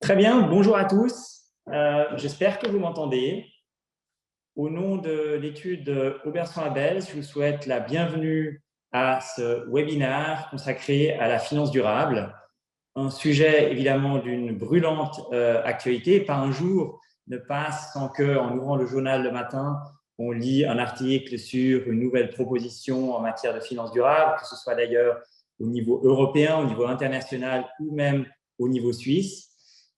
Très bien, bonjour à tous. J'espère que vous m'entendez. Au nom de l'étude Auberson-Abel, je vous souhaite la bienvenue à ce webinaire consacré à la finance durable. Un sujet évidemment d'une brûlante actualité. Pas un jour ne passe sans qu'en ouvrant le journal le matin, on lit un article sur une nouvelle proposition en matière de finance durable, que ce soit d'ailleurs au niveau européen, au niveau international ou même au niveau suisse.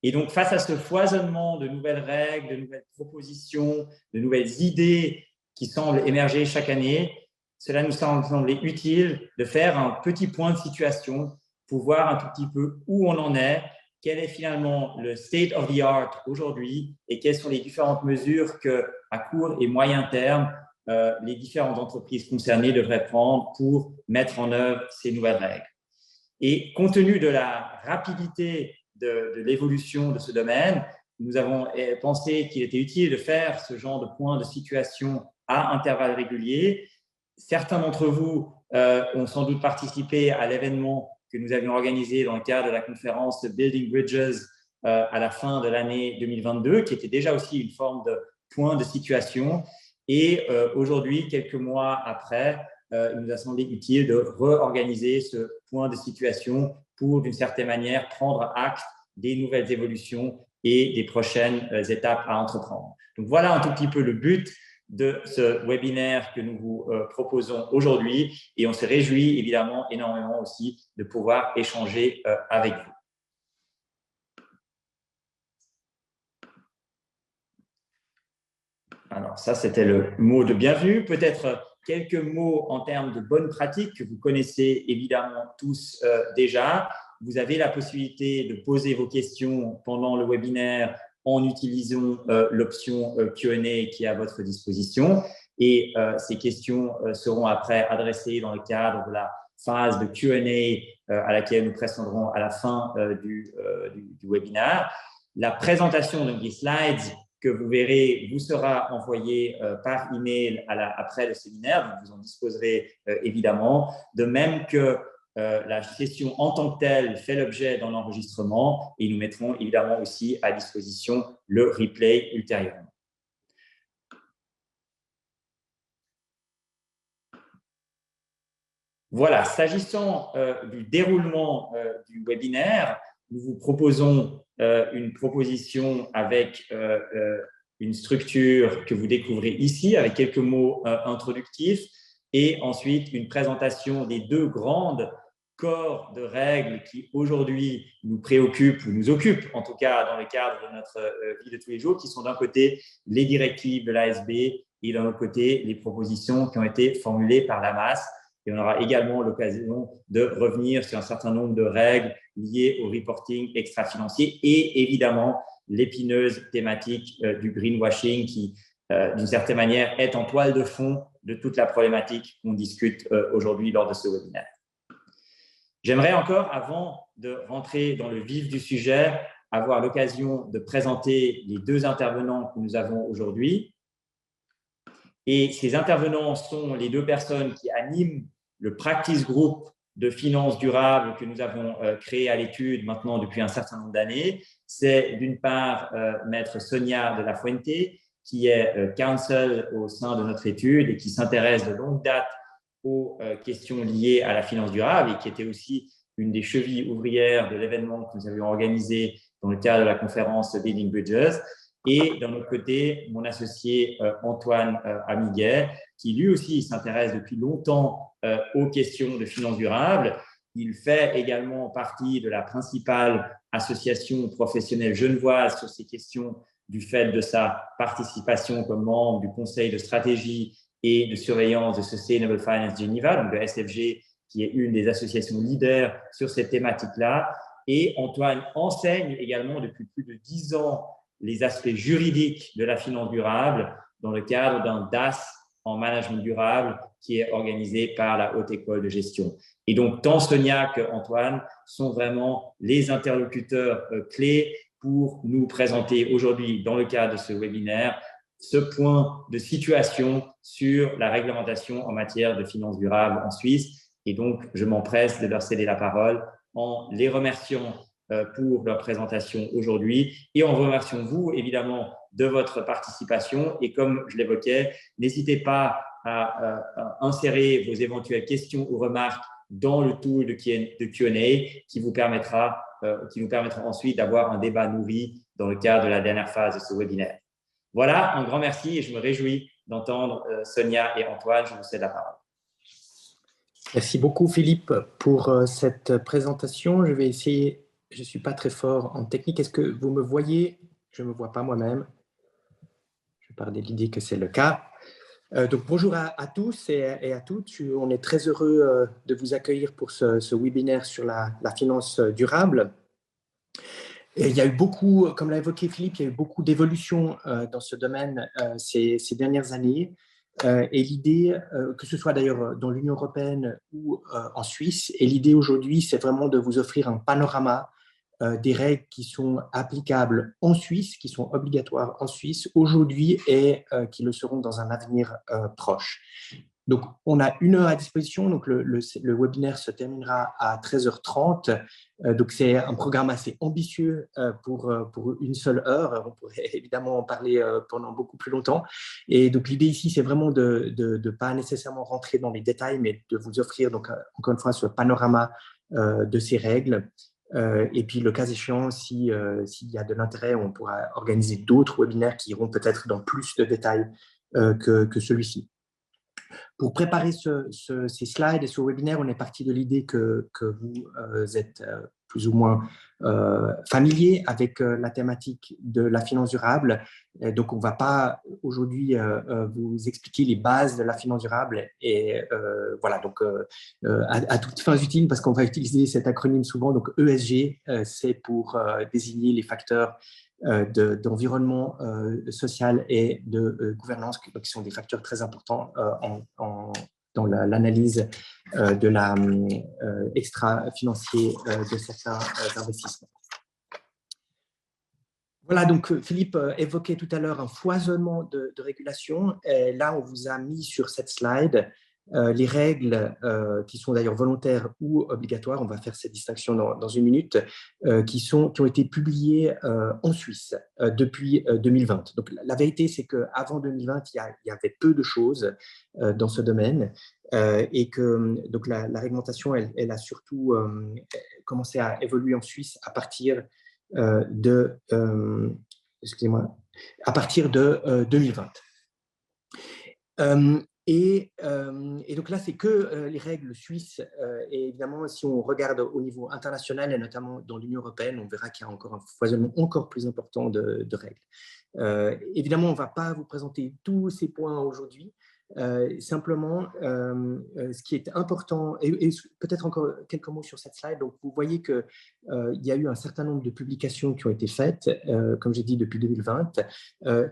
Et donc, face à ce foisonnement de nouvelles règles, de nouvelles propositions, de nouvelles idées qui semblent émerger chaque année, cela nous semblait utile de faire un petit point de situation pour voir un tout petit peu où on en est, quel est finalement le state of the art aujourd'hui et quelles sont les différentes mesures qu'à court et moyen terme, les différentes entreprises concernées devraient prendre pour mettre en œuvre ces nouvelles règles. Et compte tenu de la rapidité de l'évolution de ce domaine, nous avons pensé qu'il était utile de faire ce genre de point de situation à intervalles réguliers. Certains d'entre vous ont sans doute participé à l'événement que nous avions organisé dans le cadre de la conférence Building Bridges à la fin de l'année 2022, qui était déjà aussi une forme de point de situation. Et aujourd'hui, quelques mois après, il nous a semblé utile de réorganiser ce point de situation pour, d'une certaine manière, prendre acte des nouvelles évolutions et des prochaines étapes à entreprendre. Donc voilà un tout petit peu le but de ce webinaire que nous vous proposons aujourd'hui et on se réjouit évidemment énormément aussi de pouvoir échanger avec vous. Alors ça, c'était le mot de bienvenue. Peut-être quelques mots en termes de bonnes pratiques que vous connaissez évidemment tous déjà. Vous avez la possibilité de poser vos questions pendant le webinaire en utilisant l'option Q&A qui est à votre disposition. Et ces questions seront après adressées dans le cadre de la phase de Q&A à laquelle nous précéderons à la fin du webinaire. La présentation de des slides que vous verrez vous sera envoyée par email après le séminaire, donc vous en disposerez évidemment, de même que la session en tant que telle fait l'objet d'un enregistrement et nous mettrons évidemment aussi à disposition le replay ultérieurement. Voilà, s'agissant du déroulement du webinaire, nous vous proposons une proposition avec une structure que vous découvrez ici avec quelques mots introductifs et ensuite une présentation des deux grandes corps de règles qui aujourd'hui nous préoccupent ou nous occupent, en tout cas dans le cadre de notre vie de tous les jours, qui sont d'un côté les directives de l'ASB et d'un autre côté les propositions qui ont été formulées par la masse. Et on aura également l'occasion de revenir sur un certain nombre de règles liées au reporting extra-financier et évidemment l'épineuse thématique du greenwashing qui, d'une certaine manière, est en toile de fond de toute la problématique qu'on discute aujourd'hui lors de ce webinaire. J'aimerais encore, avant de rentrer dans le vif du sujet, avoir l'occasion de présenter les deux intervenants que nous avons aujourd'hui. Et ces intervenants sont les deux personnes qui animent le practice group de finances durables que nous avons créé à l'étude maintenant depuis un certain nombre d'années. C'est d'une part maître Sonia de la Fuente, qui est counsel au sein de notre étude et qui s'intéresse de longue date aux questions liées à la finance durable et qui était aussi une des chevilles ouvrières de l'événement que nous avions organisé dans le cadre de la conférence Building Bridges. Et d'un autre côté, mon associé Antoine Amiguet, qui lui aussi s'intéresse depuis longtemps aux questions de finance durable. Il fait également partie de la principale association professionnelle genevoise sur ces questions du fait de sa participation comme membre du conseil de stratégie et de surveillance de Sustainable Finance Geneva, donc de SFG, qui est une des associations leaders sur cette thématique-là. Et Antoine enseigne également depuis plus de 10 ans les aspects juridiques de la finance durable dans le cadre d'un DAS en management durable qui est organisé par la Haute École de Gestion. Et donc, tant Sonia qu'Antoine sont vraiment les interlocuteurs clés pour nous présenter aujourd'hui, dans le cadre de ce webinaire, ce point de situation sur la réglementation en matière de finances durables en Suisse. Et donc, je m'empresse de leur céder la parole en les remerciant pour leur présentation aujourd'hui. Et on vous remercie, vous, évidemment, de votre participation. Et comme je l'évoquais, n'hésitez pas à insérer vos éventuelles questions ou remarques dans le tool de Q&A qui nous permettra ensuite d'avoir un débat nourri dans le cadre de la dernière phase de ce webinaire. Voilà, un grand merci et je me réjouis d'entendre Sonia et Antoine. Je vous cède la parole. Merci beaucoup Philippe pour cette présentation. Je vais essayer, je ne suis pas très fort en technique. Est-ce que vous me voyez? Je ne me vois pas moi-même. Je pars de l'idée que c'est le cas. Donc bonjour à tous et à toutes. On est très heureux de vous accueillir pour ce webinaire sur la finance durable. Et il y a eu beaucoup, comme l'a évoqué Philippe, il y a eu beaucoup d'évolutions dans ce domaine ces dernières années. Et l'idée, que ce soit d'ailleurs dans l'Union européenne ou en Suisse, et l'idée aujourd'hui, c'est vraiment de vous offrir un panorama des règles qui sont applicables en Suisse, qui sont obligatoires en Suisse aujourd'hui et qui le seront dans un avenir proche. Donc, on a 1 heure à disposition. Donc, le webinaire se terminera à 13h30. Donc, c'est un programme assez ambitieux pour 1 seule heure. On pourrait évidemment en parler pendant beaucoup plus longtemps. Et donc, l'idée ici, c'est vraiment de ne pas nécessairement rentrer dans les détails, mais de vous offrir, donc, encore une fois, ce panorama de ces règles. Et puis, le cas échéant, s'il y a de l'intérêt, on pourra organiser d'autres webinaires qui iront peut-être dans plus de détails que celui-ci. Pour préparer ces slides et ce webinaire, on est parti de l'idée que vous êtes plus ou moins familier avec la thématique de la finance durable. Et donc, on ne va pas aujourd'hui vous expliquer les bases de la finance durable. Et voilà, donc à toutes fins utiles, parce qu'on va utiliser cet acronyme souvent. Donc, ESG, c'est pour désigner les facteurs d'environnement social et de gouvernance, qui sont des facteurs très importants dans l'analyse de la extra-financier de certains investissements. Voilà, donc Philippe évoquait tout à l'heure un foisonnement de régulations. Et là, on vous a mis sur cette slide les règles qui sont d'ailleurs volontaires ou obligatoires, on va faire cette distinction dans 1 minute, qui ont été publiées en Suisse depuis 2020. Donc la vérité, c'est qu'avant 2020, il y avait peu de choses dans ce domaine et que donc la réglementation, elle a surtout commencé à évoluer en Suisse à partir à partir de 2020. Et donc là, c'est que les règles suisses. Et évidemment, si on regarde au niveau international, et notamment dans l'Union européenne, on verra qu'il y a encore un foisonnement encore plus important de règles. Évidemment, on ne va pas vous présenter tous ces points aujourd'hui. Simplement, ce qui est important, et peut-être encore quelques mots sur cette slide. Donc, vous voyez qu'il y a eu un certain nombre de publications qui ont été faites, comme j'ai dit, depuis 2020,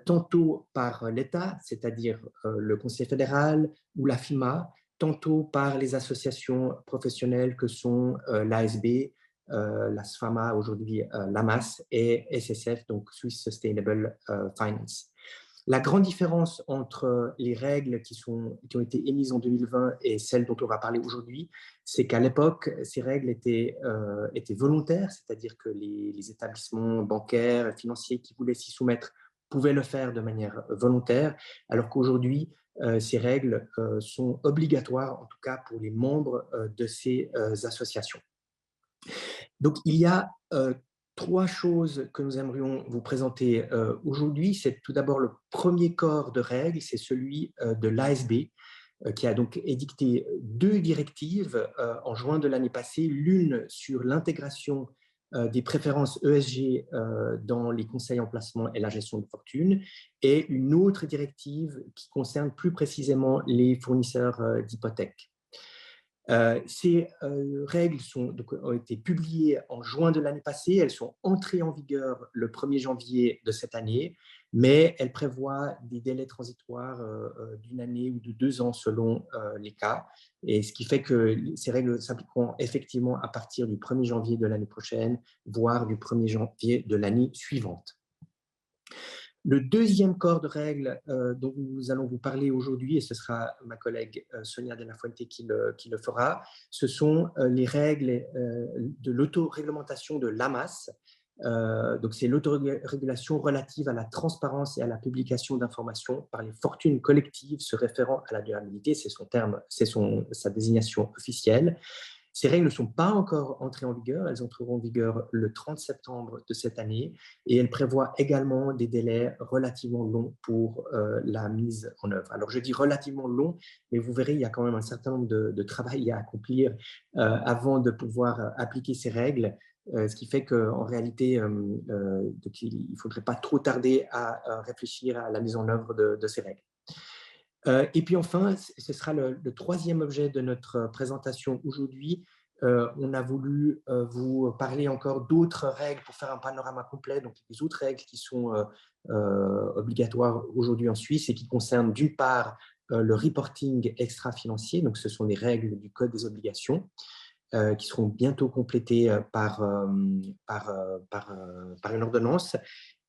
tantôt par l'État, c'est-à-dire le Conseil fédéral ou la FIMA, tantôt par les associations professionnelles que sont l'ASB, la SFAMA, aujourd'hui l'AMAS, et SSF, donc Swiss Sustainable Finance. La grande différence entre les règles qui ont été émises en 2020 et celles dont on va parler aujourd'hui, c'est qu'à l'époque, ces règles étaient volontaires, c'est-à-dire que les établissements bancaires et financiers qui voulaient s'y soumettre pouvaient le faire de manière volontaire, alors qu'aujourd'hui, ces règles sont obligatoires, en tout cas pour les membres de ces associations. Donc, il y a 3 choses que nous aimerions vous présenter aujourd'hui. C'est tout d'abord le premier corps de règles, c'est celui de l'ASB, qui a donc édicté 2 directives en juin de l'année passée, l'une sur l'intégration des préférences ESG dans les conseils en placement et la gestion de fortune, et une autre directive qui concerne plus précisément les fournisseurs d'hypothèques. Ces règles ont été publiées en juin de l'année passée. Elles sont entrées en vigueur le 1er janvier de cette année, mais elles prévoient des délais transitoires d'1 année ou de 2 ans selon les cas. Et ce qui fait que ces règles s'appliqueront effectivement à partir du 1er janvier de l'année prochaine, voire du 1er janvier de l'année suivante. Le deuxième corps de règles dont nous allons vous parler aujourd'hui, et ce sera ma collègue Sonia de la Fuente qui le fera, ce sont les règles de l'autoréglementation de l'AMAS. Donc, c'est l'autorégulation relative à la transparence et à la publication d'informations par les fortunes collectives se référant à la durabilité. C'est son terme, c'est sa désignation officielle. Ces règles ne sont pas encore entrées en vigueur, elles entreront en vigueur le 30 septembre de cette année et elles prévoient également des délais relativement longs pour la mise en œuvre. Alors je dis relativement long, mais vous verrez, il y a quand même un certain nombre de travail à accomplir avant de pouvoir appliquer ces règles, ce qui fait qu'en réalité, il ne faudrait pas trop tarder à réfléchir à la mise en œuvre de ces règles. Et puis enfin, ce sera le troisième objet de notre présentation aujourd'hui. On a voulu vous parler encore d'autres règles pour faire un panorama complet, donc les autres règles qui sont obligatoires aujourd'hui en Suisse et qui concernent d'une part le reporting extra-financier, donc ce sont les règles du Code des obligations, qui seront bientôt complétées par une ordonnance,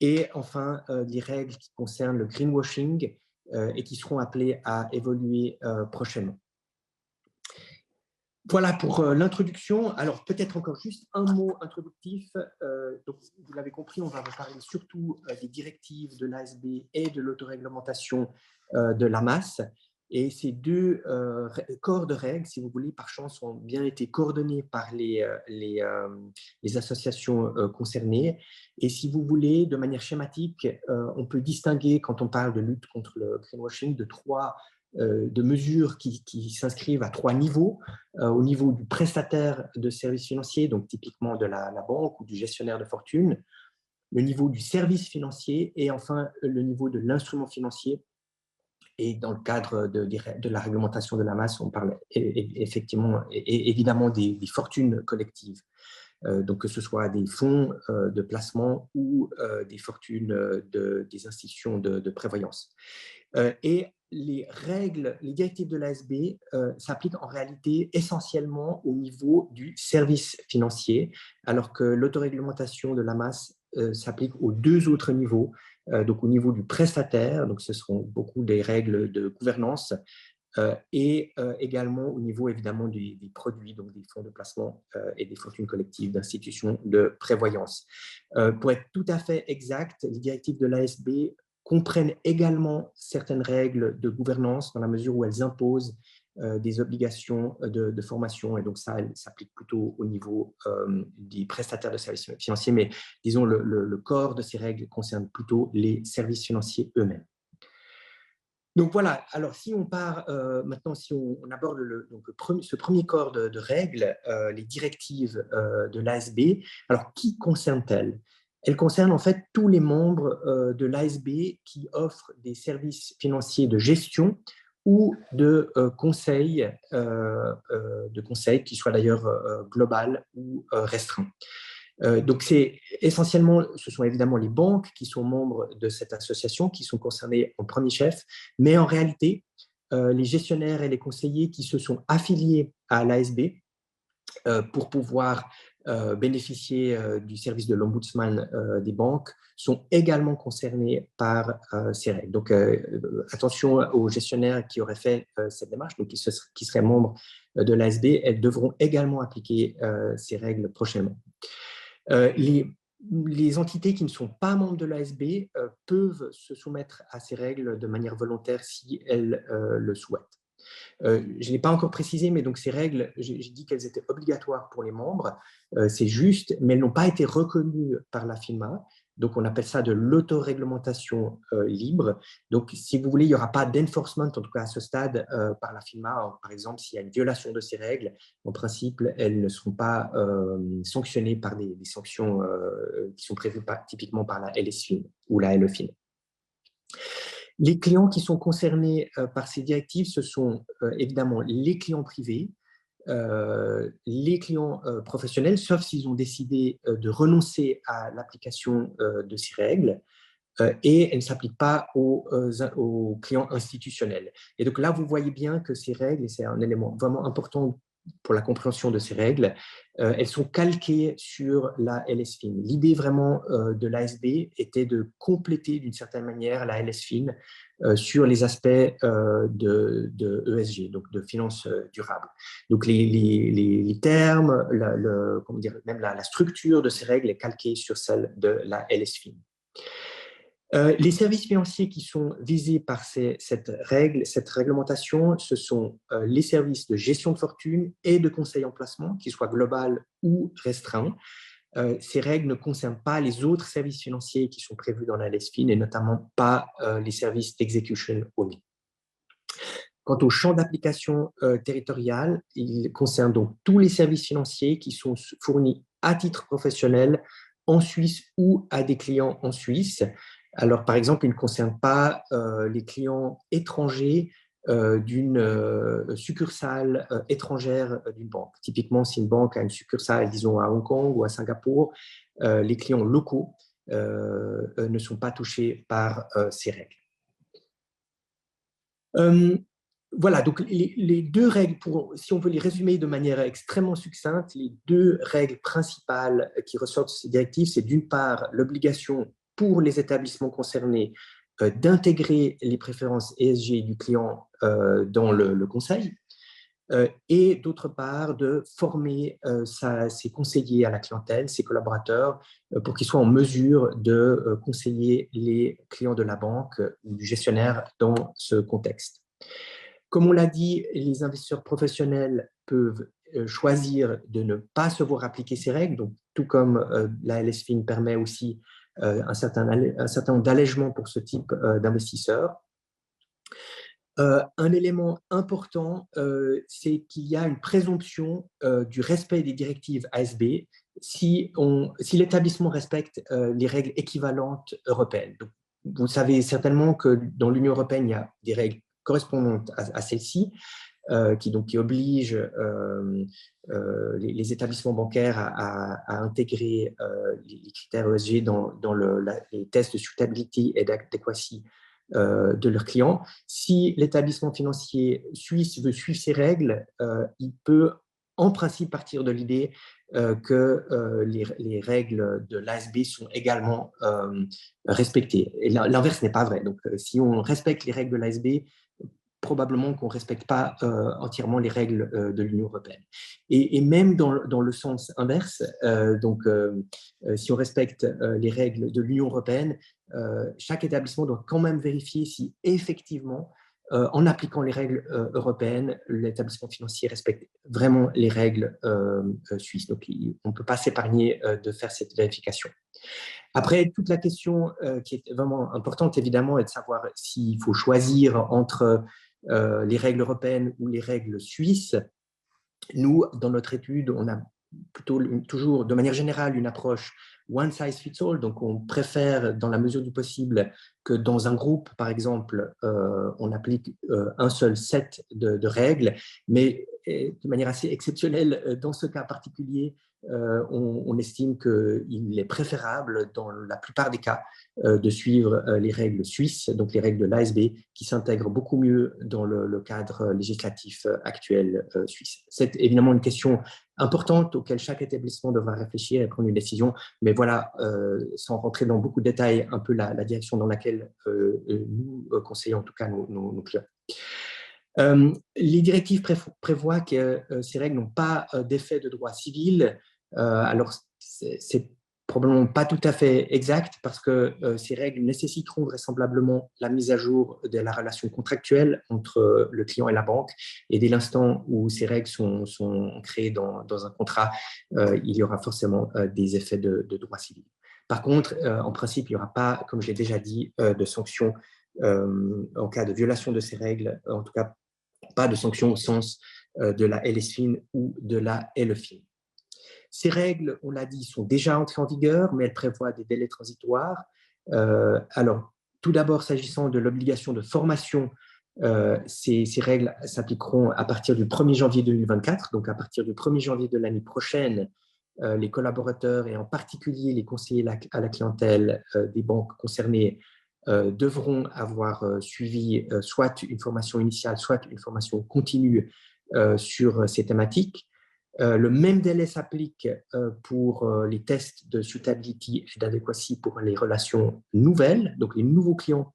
et enfin les règles qui concernent le greenwashing, et qui seront appelés à évoluer prochainement. Voilà pour l'introduction. Alors, peut-être encore juste un mot introductif. Donc, vous l'avez compris, on va vous parler surtout des directives de l'ASB et de l'autoréglementation de l'AMAS. Et ces deux corps de règles, si vous voulez, par chance, ont bien été coordonnés par les associations concernées. Et si vous voulez, de manière schématique, on peut distinguer, quand on parle de lutte contre le greenwashing, de mesures qui s'inscrivent à trois niveaux. Au niveau du prestataire de services financiers, donc typiquement de la banque ou du gestionnaire de fortune, le niveau du service financier et enfin le niveau de l'instrument financier. Et dans le cadre de la réglementation de l'AMAS, on parle effectivement et évidemment des fortunes collectives. Donc que ce soit des fonds de placement ou des fortunes des institutions de prévoyance. Et les directives de l'ASB s'appliquent en réalité essentiellement au niveau du service financier, alors que l'autoréglementation de l'AMAS s'applique aux deux autres niveaux, donc au niveau du prestataire, donc ce seront beaucoup des règles de gouvernance, et également au niveau évidemment des produits, donc des fonds de placement et des fortunes collectives d'institutions de prévoyance. Pour être tout à fait exact, les directives de l'ASB comprennent également certaines règles de gouvernance dans la mesure où elles imposent des obligations de formation, et donc ça, elles s'appliquent plutôt au niveau des prestataires de services financiers, mais disons le corps de ces règles concerne plutôt les services financiers eux-mêmes. Donc voilà, alors si on part maintenant, si on aborde ce premier corps de règles, les directives de l'ASB, alors qui concernent-elles? Elles concernent en fait tous les membres de l'ASB qui offrent des services financiers de gestion ou de conseil, qui soient d'ailleurs global ou restreint. Donc, ce sont évidemment les banques qui sont membres de cette association qui sont concernées en premier chef, mais en réalité, les gestionnaires et les conseillers qui se sont affiliés à l'ASB pour pouvoir bénéficier du service de l'ombudsman des banques sont également concernés par ces règles. Donc, attention aux gestionnaires qui auraient fait cette démarche, donc qui seraient membres de l'ASB, elles devront également appliquer ces règles prochainement. Les entités qui ne sont pas membres de l'ASB peuvent se soumettre à ces règles de manière volontaire si elles le souhaitent. Je ne l'ai pas encore précisé, mais donc ces règles, j'ai dit qu'elles étaient obligatoires pour les membres, c'est juste, mais elles n'ont pas été reconnues par la FINMA. Donc, on appelle ça de l'autoréglementation libre. Donc, si vous voulez, il n'y aura pas d'enforcement, en tout cas à ce stade, par la FINMA. Par exemple, s'il y a une violation de ces règles, en principe, elles ne seront pas sanctionnées par des sanctions qui sont prévues typiquement par la LSFIN ou la LEFIN. Les clients qui sont concernés par ces directives, ce sont évidemment les clients privés, les clients professionnels, sauf s'ils ont décidé de renoncer à l'application de ces règles, et elles ne s'appliquent pas aux clients institutionnels. Et donc là, vous voyez bien que ces règles, et c'est un élément vraiment important pour la compréhension de ces règles, elles sont calquées sur la LSFIN. L'idée vraiment de l'ASB était de compléter d'une certaine manière la LSFIN sur les aspects de ESG, donc de finances durables. Donc les termes, comment dire, même la structure de ces règles est calquée sur celle de la LSFIN. Les services financiers qui sont visés par cette réglementation, ce sont les services de gestion de fortune et de conseil en placement, qu'ils soient global ou restreints. Ces règles ne concernent pas les autres services financiers qui sont prévus dans la LSFIN et notamment pas les services d'execution only. Quant au champ d'application territorial, il concerne donc tous les services financiers qui sont fournis à titre professionnel en Suisse ou à des clients en Suisse. Alors, par exemple, il ne concerne pas les clients étrangers d'une succursale étrangère d'une banque. Typiquement, si une banque a une succursale, disons, à Hong Kong ou à Singapour, les clients locaux ne sont pas touchés par ces règles. Voilà, donc les deux règles, si on veut les résumer de manière extrêmement succincte, les deux règles principales qui ressortent de ces directives, c'est d'une part l'obligation pour les établissements concernés d'intégrer les préférences ESG du client dans le conseil, et d'autre part de former ses conseillers à la clientèle, ses collaborateurs, pour qu'ils soient en mesure de conseiller les clients de la banque ou du gestionnaire dans ce contexte. Comme on l'a dit, les investisseurs professionnels peuvent choisir de ne pas se voir appliquer ces règles, donc, tout comme la LSFIN permet aussi un certain nombre d'allègements pour ce type d'investisseurs. Un élément important, c'est qu'il y a une présomption du respect des directives ASB si l'établissement respecte les règles équivalentes européennes. Donc, vous savez certainement que dans l'Union européenne, il y a des règles correspondantes à celle-ci, qui obligent les établissements bancaires à intégrer les critères ESG dans les tests de suitability et d'adéquacy de leurs clients. Si l'établissement financier suisse veut suivre ces règles, il peut en principe partir de l'idée que les règles de l'ASB sont également respectées. Et l'inverse n'est pas vrai. Donc, si on respecte les règles de l'ASB, probablement qu'on ne respecte pas entièrement les règles de l'Union européenne. Et même dans le sens inverse, si on respecte les règles de l'Union européenne, chaque établissement doit quand même vérifier si effectivement, en appliquant les règles européennes, l'établissement financier respecte vraiment les règles suisses. Donc, on ne peut pas s'épargner de faire cette vérification. Après, toute la question qui est vraiment importante, évidemment, est de savoir s'il faut choisir entre les règles européennes ou les règles suisses. Nous, dans notre étude, on a plutôt toujours, de manière générale, une approche one size fits all. Donc, on préfère, dans la mesure du possible, que dans un groupe, par exemple, on applique un seul set de règles, mais de manière assez exceptionnelle, dans ce cas particulier, on estime qu'il est préférable, dans la plupart des cas, de suivre les règles suisses, donc les règles de l'ASB, qui s'intègrent beaucoup mieux dans le cadre législatif actuel suisse. C'est évidemment une question importante auquel chaque établissement devra réfléchir et prendre une décision, mais voilà, sans rentrer dans beaucoup de détails, un peu la direction dans laquelle nous conseillons en tout cas nos clients. Les directives prévoient que ces règles n'ont pas d'effet de droit civil. Alors, c'est probablement pas tout à fait exact parce que ces règles nécessiteront vraisemblablement la mise à jour de la relation contractuelle entre le client et la banque. Et dès l'instant où ces règles sont créées dans un contrat, il y aura forcément des effets de droit civil. Par contre, en principe, il n'y aura pas, comme je l'ai déjà dit, de sanctions en cas de violation de ces règles, en tout cas pas de sanctions au sens de la LSFIN ou de la LEFIN. Ces règles, on l'a dit, sont déjà entrées en vigueur, mais elles prévoient des délais transitoires. Alors, tout d'abord, s'agissant de l'obligation de formation, ces règles s'appliqueront à partir du 1er janvier 2024, donc à partir du 1er janvier de l'année prochaine. Les collaborateurs et en particulier les conseillers à la clientèle des banques concernées devront avoir suivi soit une formation initiale, soit une formation continue sur ces thématiques. Le même délai s'applique pour les tests de suitability et d'adéquacy pour les relations nouvelles. Donc, les nouveaux clients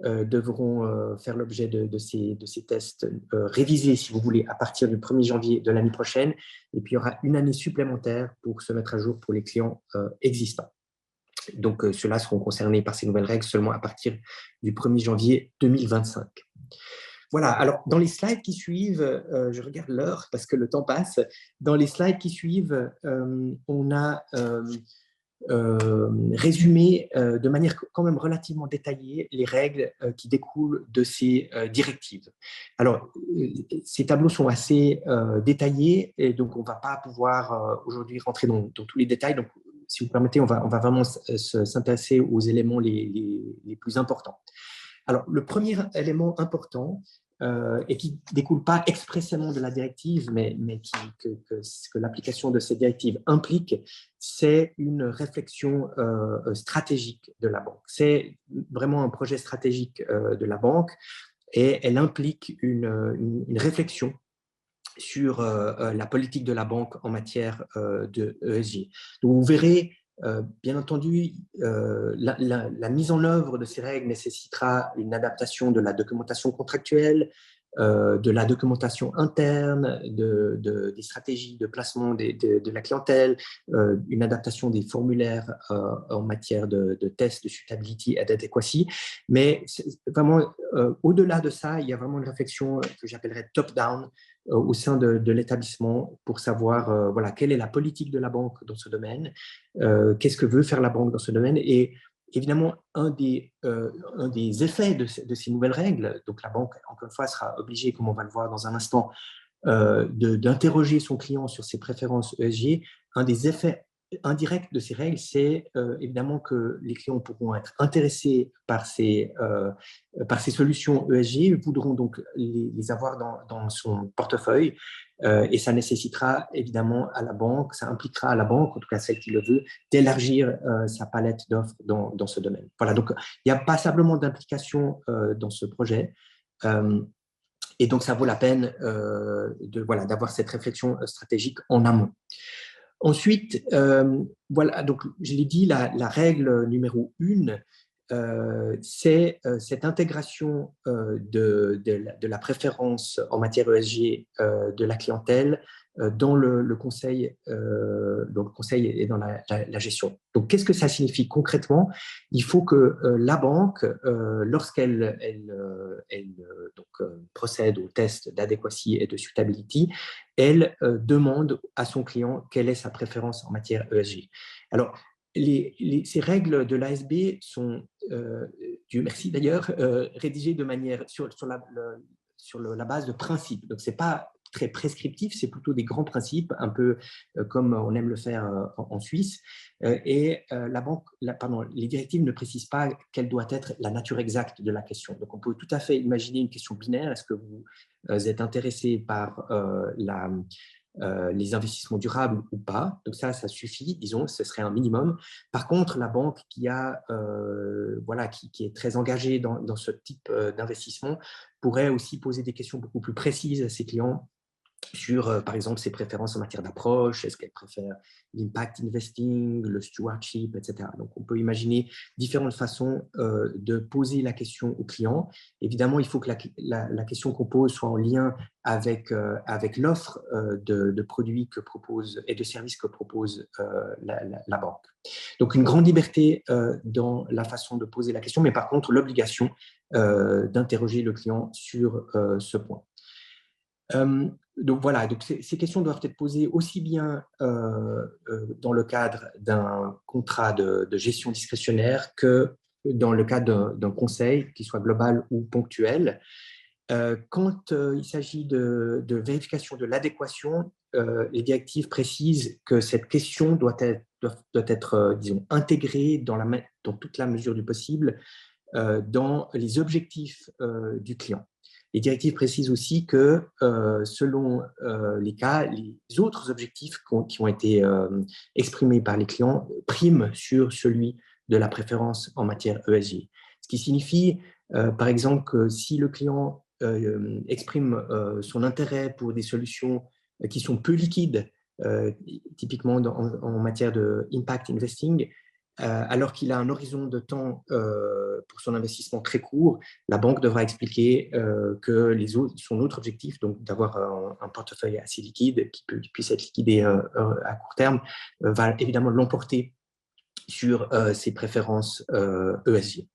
devront faire l'objet de ces tests révisés, si vous voulez, à partir du 1er janvier de l'année prochaine. Et puis, il y aura une année supplémentaire pour se mettre à jour pour les clients existants. Donc, ceux-là seront concernés par ces nouvelles règles seulement à partir du 1er janvier 2025. Voilà, alors dans les slides qui suivent, je regarde l'heure parce que le temps passe. Dans les slides qui suivent, on a résumé de manière quand même relativement détaillée les règles qui découlent de ces directives. Alors, ces tableaux sont assez détaillés et donc on ne va pas pouvoir aujourd'hui rentrer dans tous les détails. Donc, si vous permettez, on va vraiment s'intéresser aux éléments les plus importants. Alors, le premier élément important, et qui ne découle pas expressément de la directive, mais que l'application de cette directive implique, c'est une réflexion stratégique de la banque. C'est vraiment un projet stratégique de la banque et elle implique une réflexion sur la politique de la banque en matière de ESG. Donc, vous verrez, bien entendu, la mise en œuvre de ces règles nécessitera une adaptation de la documentation contractuelle, de la documentation interne, des stratégies de placement de la clientèle, une adaptation des formulaires en matière de tests de suitability et d'adéquacy. Mais vraiment, au-delà de ça, il y a vraiment une réflexion que j'appellerais top-down au sein de l'établissement pour savoir voilà, quelle est la politique de la banque dans ce domaine, qu'est-ce que veut faire la banque dans ce domaine. Et évidemment, un des effets de ces nouvelles règles, donc la banque, encore une fois, sera obligée, comme on va le voir dans un instant, d'interroger son client sur ses préférences ESG. Un des effets indirects de ces règles, c'est évidemment que les clients pourront être intéressés par ces solutions ESG, voudront donc les avoir dans son portefeuille, et ça nécessitera évidemment à la banque, ça impliquera à la banque, en tout cas celle qui le veut, d'élargir sa palette d'offres dans ce domaine. Voilà, donc il n'y a pas simplement d'implication dans ce projet, et donc ça vaut la peine d'avoir cette réflexion stratégique en amont. Ensuite, voilà, donc je l'ai dit, la règle numéro 1, c'est cette intégration de la préférence en matière ESG de la clientèle dans le conseil et dans la gestion. Donc, qu'est-ce que ça signifie concrètement? Il faut que la banque, lorsqu'elle procède au test d'adéquacy et de suitability, elle demande à son client quelle est sa préférence en matière ESG. Alors, ces règles de l'ASB sont, Dieu merci d'ailleurs, rédigées de manière sur la base de principes. Donc, ce n'est pas très prescriptif, c'est plutôt des grands principes, un peu comme on aime le faire en Suisse. Et les directives ne précisent pas quelle doit être la nature exacte de la question. Donc, on peut tout à fait imaginer une question binaire. Est-ce que vous êtes intéressé par les investissements durables ou pas? Donc ça suffit, disons, ce serait un minimum. Par contre, la banque qui est très engagée dans ce type d'investissement pourrait aussi poser des questions beaucoup plus précises à ses clients sur, par exemple, ses préférences en matière d'approche, est-ce qu'elle préfère l'impact investing, le stewardship, etc. Donc, on peut imaginer différentes façons de poser la question au client. Évidemment, il faut que la question qu'on pose soit en lien avec l'offre de produits que propose et de services que propose la banque. Donc, une grande liberté dans la façon de poser la question, mais par contre, l'obligation d'interroger le client sur ce point. Donc voilà, donc ces questions doivent être posées aussi bien dans le cadre d'un contrat de gestion discrétionnaire que dans le cadre d'un conseil, qui soit global ou ponctuel. Quand il s'agit de vérification de l'adéquation, les directives précisent que cette question doit être disons, intégrée dans toute la mesure du possible dans les objectifs du client. Les directives précisent aussi que, selon les cas, les autres objectifs qui ont été exprimés par les clients priment sur celui de la préférence en matière ESG. Ce qui signifie, par exemple, que si le client exprime son intérêt pour des solutions qui sont peu liquides, typiquement en matière de impact investing, alors qu'il a un horizon de temps pour son investissement très court, la banque devra expliquer que son autre objectif, donc d'avoir un portefeuille assez liquide qui puisse être liquidé à court terme, va évidemment l'emporter sur ses préférences ESG.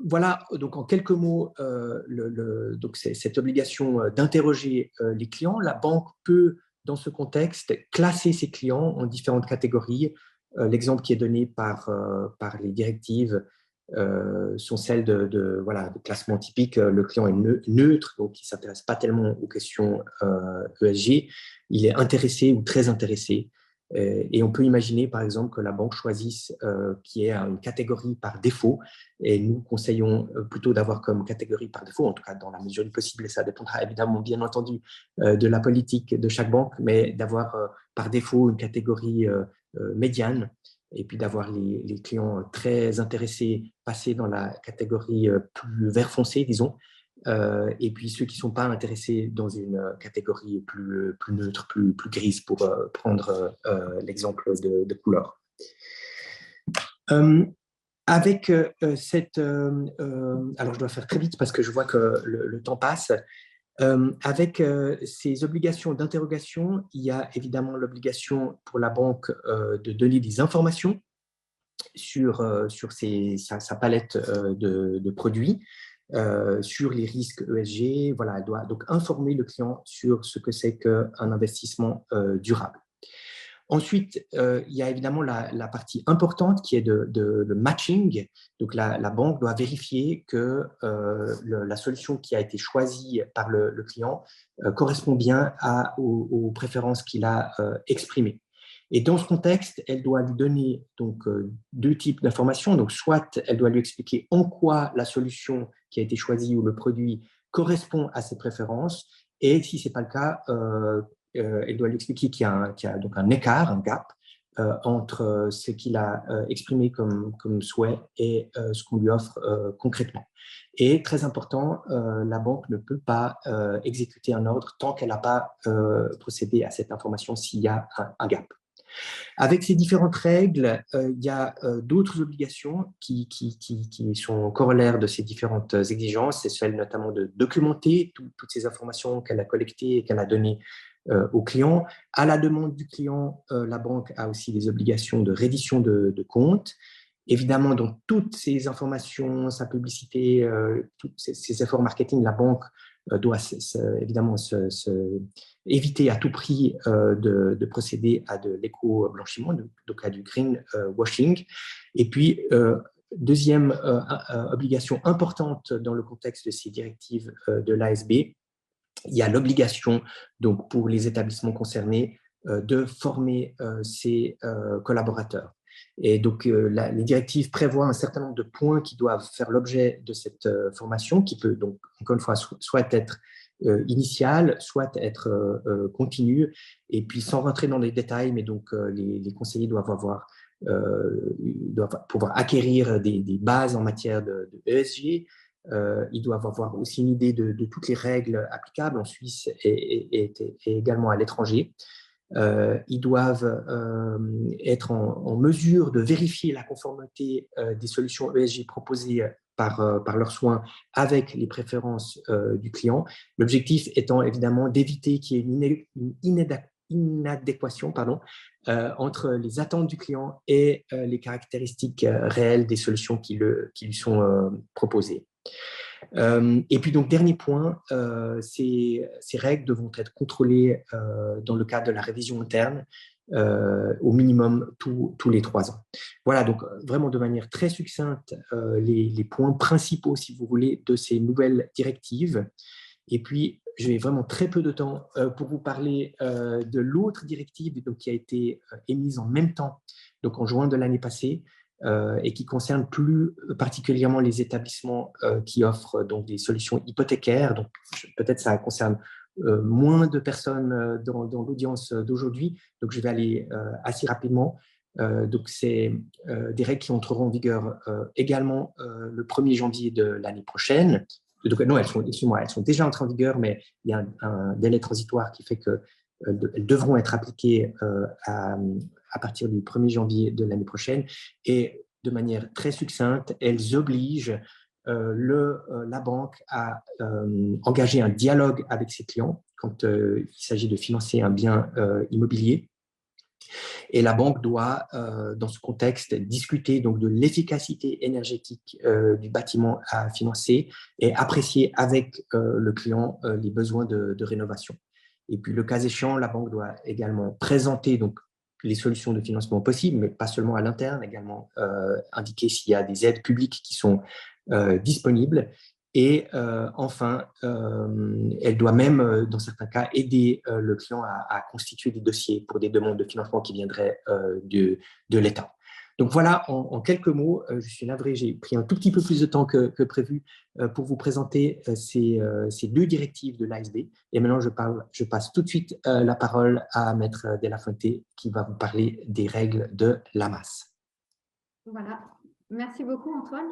Voilà, donc en quelques mots, donc cette obligation d'interroger les clients. La banque peut, dans ce contexte, classer ses clients en différentes catégories. L'exemple qui est donné par les directives sont celles de classement typique. Le client est neutre, donc il ne s'intéresse pas tellement aux questions ESG. Il est intéressé ou très intéressé. Et on peut imaginer, par exemple, que la banque choisisse qu'il y ait une catégorie par défaut. Et nous conseillons plutôt d'avoir comme catégorie par défaut, en tout cas dans la mesure du possible, et ça dépendra évidemment, bien entendu, de la politique de chaque banque, mais d'avoir par défaut une catégorie médiane, et puis d'avoir les clients très intéressés passer dans la catégorie plus vert foncé, disons, et puis ceux qui ne sont pas intéressés dans une catégorie plus neutre, plus grise, pour prendre l'exemple de couleur. Avec cette… alors, je dois faire très vite parce que je vois que le temps passe. Avec ces obligations d'interrogation, il y a évidemment l'obligation pour la banque de donner des informations sur sa palette de produits, sur les risques ESG. Voilà, elle doit donc informer le client sur ce que c'est qu'un investissement durable. Ensuite, il y a évidemment la partie importante qui est le matching. Donc, la banque doit vérifier que la solution qui a été choisie par le client correspond bien aux préférences qu'il a exprimées. Et dans ce contexte, elle doit lui donner donc, deux types d'informations. Donc, soit elle doit lui expliquer en quoi la solution qui a été choisie ou le produit correspond à ses préférences. Et si ce n'est pas le cas, elle doit lui expliquer qu'il y a donc un écart, un gap, entre ce qu'il a exprimé comme souhait et ce qu'on lui offre concrètement. Et très important, la banque ne peut pas exécuter un ordre tant qu'elle n'a pas procédé à cette information s'il y a un gap. Avec ces différentes règles, il y a d'autres obligations qui sont corollaires de ces différentes exigences. C'est celle notamment de documenter toutes ces informations qu'elle a collectées et qu'elle a données au client. À la demande du client, la banque a aussi des obligations de reddition de comptes. Évidemment, dans toutes ces informations, sa publicité, tous ces efforts marketing, la banque doit évidemment éviter à tout prix de procéder à de l'éco-blanchiment, donc à du greenwashing. Et puis, deuxième obligation importante dans le contexte de ces directives de l'ASB, il y a l'obligation donc pour les établissements concernés de former ses collaborateurs. Et donc, les directives prévoient un certain nombre de points qui doivent faire l'objet de cette formation, qui peut donc, encore une fois, soit être initiale, soit être continue. Et puis, sans rentrer dans les détails, mais donc les conseillers doivent pouvoir acquérir des bases en matière de ESG. Ils doivent avoir aussi une idée de toutes les règles applicables en Suisse et également à l'étranger. Ils doivent être en mesure de vérifier la conformité des solutions ESG proposées par leurs soins avec les préférences du client. L'objectif étant évidemment d'éviter qu'il y ait une inadéquation entre les attentes du client et les caractéristiques réelles des solutions qui lui sont proposées. Et puis donc, dernier point, ces règles devront être contrôlées dans le cadre de la révision interne au minimum tous les 3 ans. Voilà, donc vraiment de manière très succincte les points principaux, si vous voulez, de ces nouvelles directives. Et puis, j'ai vraiment très peu de temps pour vous parler de l'autre directive donc, qui a été émise en même temps, donc en juin de l'année passée, et qui concerne plus particulièrement les établissements qui offrent donc, des solutions hypothécaires. Donc, peut-être ça concerne moins de personnes dans l'audience d'aujourd'hui, donc je vais aller assez rapidement. Donc, c'est des règles qui entreront en vigueur également le 1er janvier de l'année prochaine. donc, non, elles sont déjà entrées en vigueur, mais il y a un délai transitoire qui fait qu'elles devront être appliquées à partir du 1er janvier de l'année prochaine. Et de manière très succincte, elles obligent la banque à engager un dialogue avec ses clients quand il s'agit de financer un bien immobilier. Et la banque doit, dans ce contexte, discuter donc de l'efficacité énergétique du bâtiment à financer et apprécier avec le client les besoins de rénovation. Et puis, le cas échéant, la banque doit également présenter donc, les solutions de financement possibles, mais pas seulement à l'interne, également indiquer s'il y a des aides publiques qui sont disponibles. Et enfin, elle doit même, dans certains cas, aider le client à constituer des dossiers pour des demandes de financement qui viendraient de l'État. Donc voilà, en quelques mots, je suis navré, j'ai pris un tout petit peu plus de temps que prévu pour vous présenter ces deux directives de l'ASB. Et maintenant, je passe tout de suite la parole à Maître De La Fuente qui va vous parler des règles de l'AMAS. Voilà, merci beaucoup Antoine.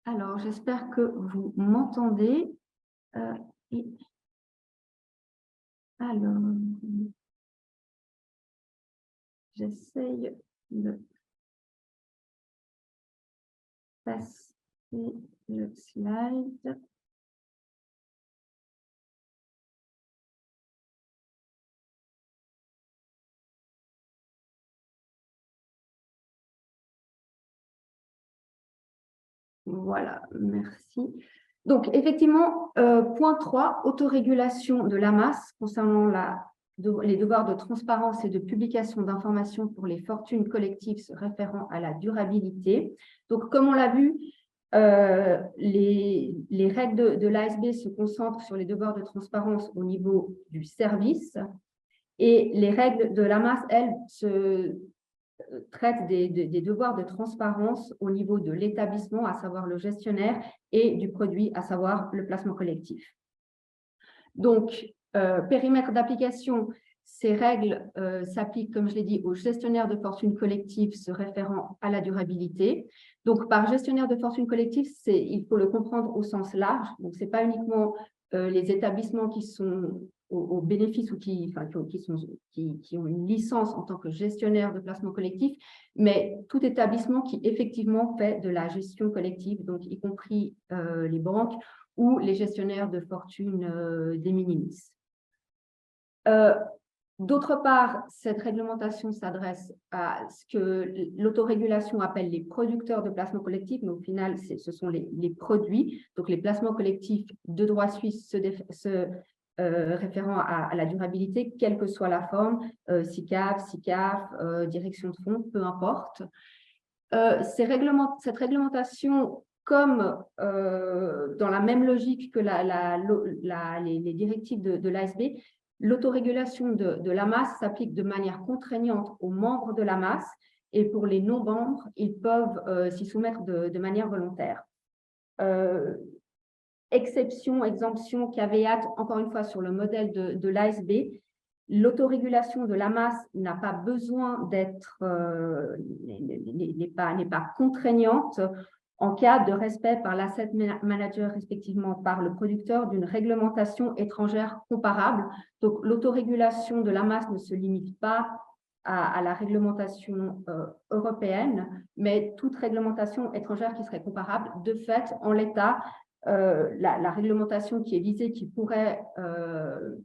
Alors, j'espère que vous m'entendez. Alors, j'essaye de passer le slide. Voilà, merci. Donc, effectivement, point 3, autorégulation de l'AMAS concernant les devoirs de transparence et de publication d'informations pour les fortunes collectives se référant à la durabilité. Donc, comme on l'a vu, les règles de l'ASB se concentrent sur les devoirs de transparence au niveau du service et les règles de l'AMAS, elles, se traitent des devoirs de transparence au niveau de l'établissement, à savoir le gestionnaire, et du produit, à savoir le placement collectif. Donc, périmètre d'application, ces règles s'appliquent, comme je l'ai dit, aux gestionnaires de fortune collective se référant à la durabilité. Donc, par gestionnaire de fortune collective, il faut le comprendre au sens large. Donc, ce n'est pas uniquement les établissements qui sont au bénéfice ou qui ont une licence en tant que gestionnaire de placement collectif, mais tout établissement qui effectivement fait de la gestion collective, donc y compris les banques ou les gestionnaires de fortune des minimis. D'autre part, cette réglementation s'adresse à ce que l'autorégulation appelle les producteurs de placements collectifs, mais au final, ce sont les produits, donc les placements collectifs de droit suisse référant à la durabilité, quelle que soit la forme, SICAV, SICAF, direction de fonds, peu importe. Cette réglementation, comme dans la même logique que les directives de l'ASB, l'autorégulation de l'AMAS s'applique de manière contraignante aux membres de l'AMAS et pour les non-membres, ils peuvent s'y soumettre de manière volontaire. Exception, exemption, caveat, encore une fois sur le modèle de l'ASB, l'autorégulation de l'AMAS n'a pas besoin d'être, n'est pas contraignante en cas de respect par l'asset manager, respectivement par le producteur, d'une réglementation étrangère comparable. Donc, l'autorégulation de l'AMAS ne se limite pas à la réglementation européenne, mais toute réglementation étrangère qui serait comparable. De fait, en l'état, la réglementation qui est visée, qui pourrait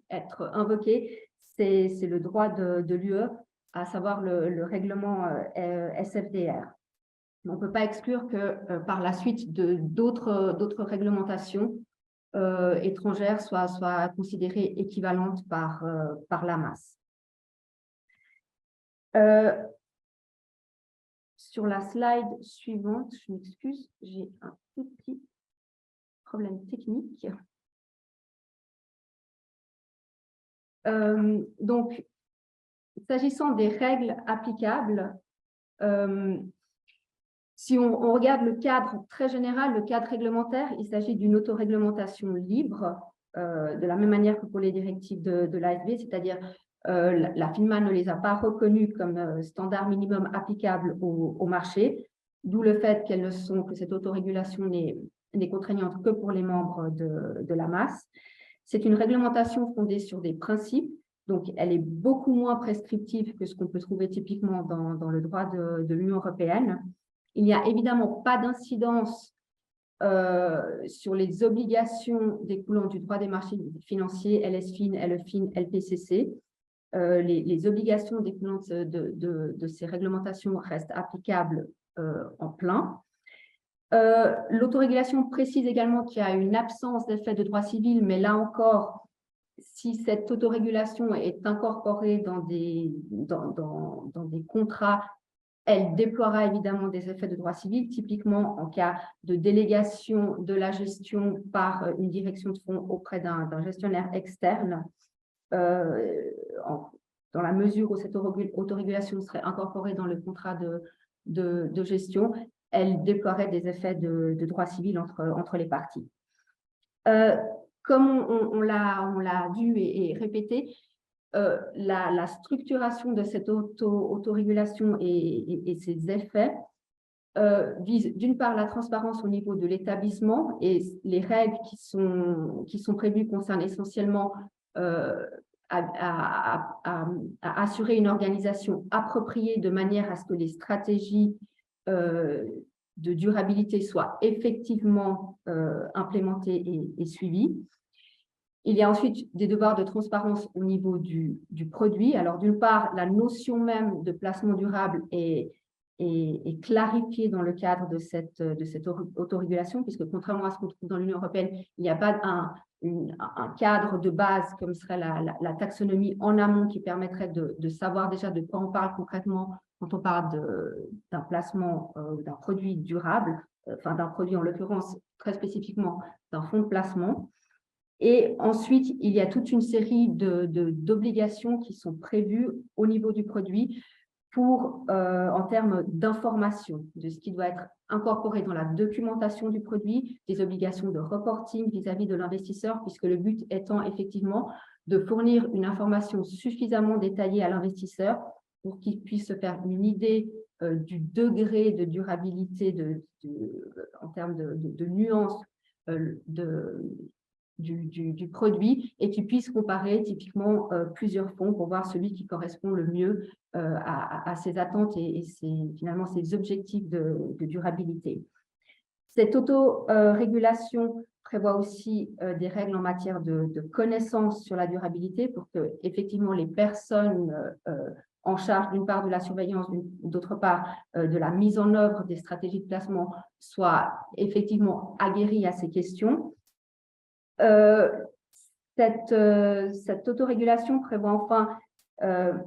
être invoquée, c'est le droit de l'UE, à savoir le règlement SFDR. On ne peut pas exclure que par la suite d'autres réglementations étrangères soient considérées équivalentes par l'AMAS. Sur la slide suivante, je m'excuse, j'ai un petit problème technique. Donc, s'agissant des règles applicables, si on regarde le cadre très général, le cadre réglementaire, il s'agit d'une autoréglementation libre, de la même manière que pour les directives de l'ASB, c'est-à-dire la FINMA ne les a pas reconnues comme standard minimum applicable au marché, d'où le fait que cette autorégulation n'est n'est contraignante que pour les membres de la masse. C'est une réglementation fondée sur des principes, donc elle est beaucoup moins prescriptive que ce qu'on peut trouver typiquement dans le droit de l'Union européenne. Il n'y a évidemment pas d'incidence sur les obligations découlant du droit des marchés financiers, LSFIN, LEFIN, LPCC. Les obligations découlant de ces réglementations restent applicables en plein. L'autorégulation précise également qu'il y a une absence d'effet de droit civil, mais là encore, si cette autorégulation est incorporée dans des contrats, elle déploiera évidemment des effets de droit civil, typiquement en cas de délégation de la gestion par une direction de fonds auprès d'un gestionnaire externe, dans la mesure où cette autorégulation serait incorporée dans le contrat de gestion, elle déploierait des effets de droit civil entre les parties. Comme on l'a vu et répété, la structuration de cette autorégulation et ses effets vise d'une part la transparence au niveau de l'établissement, et les règles qui sont prévues concernent essentiellement à assurer une organisation appropriée de manière à ce que les stratégies de durabilité soient effectivement implémentées et suivies. Il y a ensuite des devoirs de transparence au niveau du produit. Alors, d'une part, la notion même de placement durable est clarifiée dans le cadre de cette autorégulation, puisque contrairement à ce qu'on trouve dans l'Union européenne, il n'y a pas un cadre de base comme serait la taxonomie en amont qui permettrait de savoir déjà de quoi on parle concrètement quand on parle d'un placement, d'un produit durable, enfin d'un produit en l'occurrence très spécifiquement d'un fonds de placement. Et ensuite, il y a toute une série d'obligations qui sont prévues au niveau du produit en termes d'information, de ce qui doit être incorporé dans la documentation du produit, des obligations de reporting vis-à-vis de l'investisseur, puisque le but étant effectivement de fournir une information suffisamment détaillée à l'investisseur pour qu'il puisse se faire une idée du degré de durabilité en termes de nuances du produit, et qu'il puisse comparer typiquement plusieurs fonds pour voir celui qui correspond le mieux à ses attentes et finalement ses objectifs de durabilité. Cette autorégulation prévoit aussi des règles en matière de connaissance sur la durabilité pour que effectivement les personnes en charge d'une part de la surveillance, d'autre part de la mise en œuvre des stratégies de placement soient effectivement aguerries à ces questions. Cette autorégulation prévoit enfin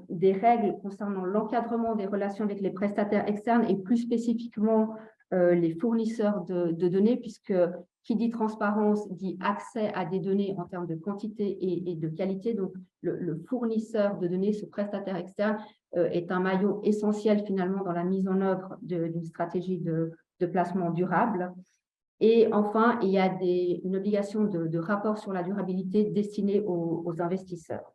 des règles concernant l'encadrement des relations avec les prestataires externes et plus spécifiquement les fournisseurs de données, puisque qui dit transparence dit accès à des données en termes de quantité et de qualité. Donc, le fournisseur de données, ce prestataire externe, est un maillon essentiel finalement dans la mise en œuvre d'une stratégie de placement durable. Et enfin, il y a une obligation de rapport sur la durabilité destinée aux investisseurs.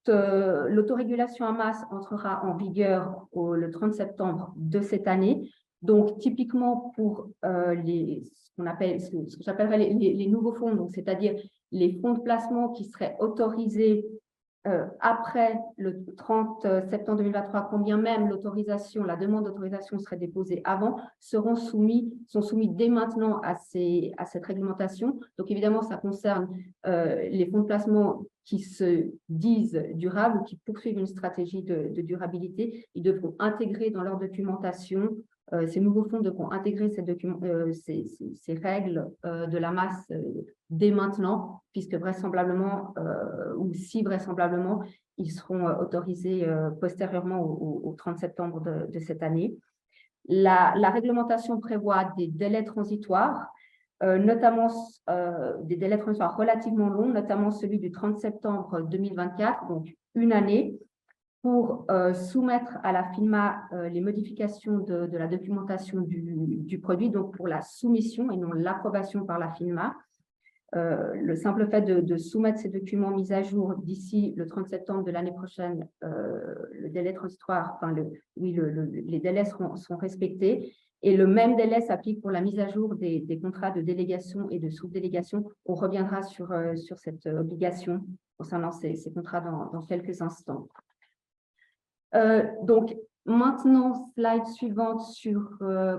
L'autorégulation en masse entrera en vigueur le 30 septembre de cette année. Donc, typiquement pour ce que j'appellerais les nouveaux fonds, c'est-à-dire les fonds de placement qui seraient autorisés après le 30 septembre 2023, quand bien même la demande d'autorisation serait déposée avant, sont soumis dès maintenant à cette réglementation. Donc évidemment, ça concerne les fonds de placement qui se disent durables ou qui poursuivent une stratégie de durabilité. Ils devront intégrer dans leur documentation, ces nouveaux fonds devront intégrer ces règles de la masse dès maintenant, puisque vraisemblablement, ou si vraisemblablement, ils seront autorisés postérieurement au 30 septembre de cette année. La réglementation prévoit des délais transitoires, notamment des délais transitoires relativement longs, notamment celui du 30 septembre 2024, donc une année, pour soumettre à la FINMA les modifications de la documentation du produit, donc pour la soumission et non l'approbation par la FINMA. Le simple fait de soumettre ces documents mis à jour d'ici le 30 septembre de l'année prochaine, le délai transitoire, enfin les délais seront respectés. Et le même délai s'applique pour la mise à jour des contrats de délégation et de sous-délégation. On reviendra sur cette obligation concernant ces contrats dans quelques instants. Donc, maintenant, slide suivante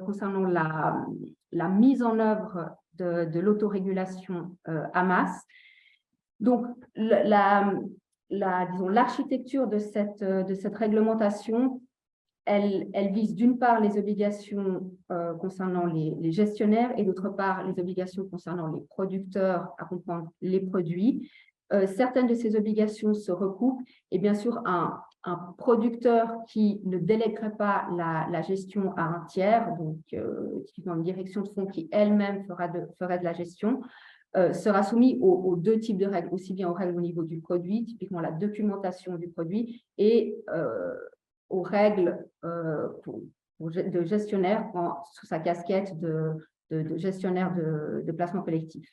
concernant la mise en œuvre de l'autorégulation AMAS. Donc, disons, l'architecture de cette réglementation, elle vise d'une part les obligations concernant les gestionnaires et d'autre part les obligations concernant les producteurs, à comprendre les produits. Certaines de ces obligations se recoupent et bien sûr un producteur qui ne délèguerait pas la gestion à un tiers, donc typiquement une direction de fonds qui elle-même ferait de la gestion, sera soumis aux deux types de règles, aussi bien aux règles au niveau du produit, typiquement la documentation du produit, et aux règles de gestionnaire sous sa casquette de gestionnaire de placement collectif.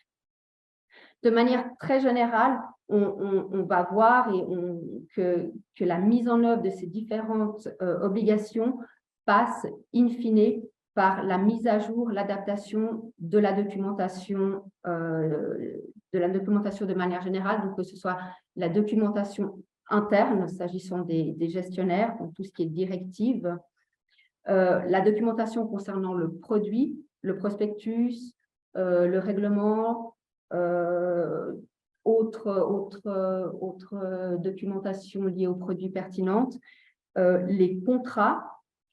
De manière très générale, on va voir que la mise en œuvre de ces différentes obligations passe in fine par la mise à jour, l'adaptation de la documentation de manière générale, donc que ce soit la documentation interne s'agissant des gestionnaires, donc tout ce qui est directive, la documentation concernant le produit, le prospectus, le règlement, autre documentation liée aux produits pertinentes, les contrats,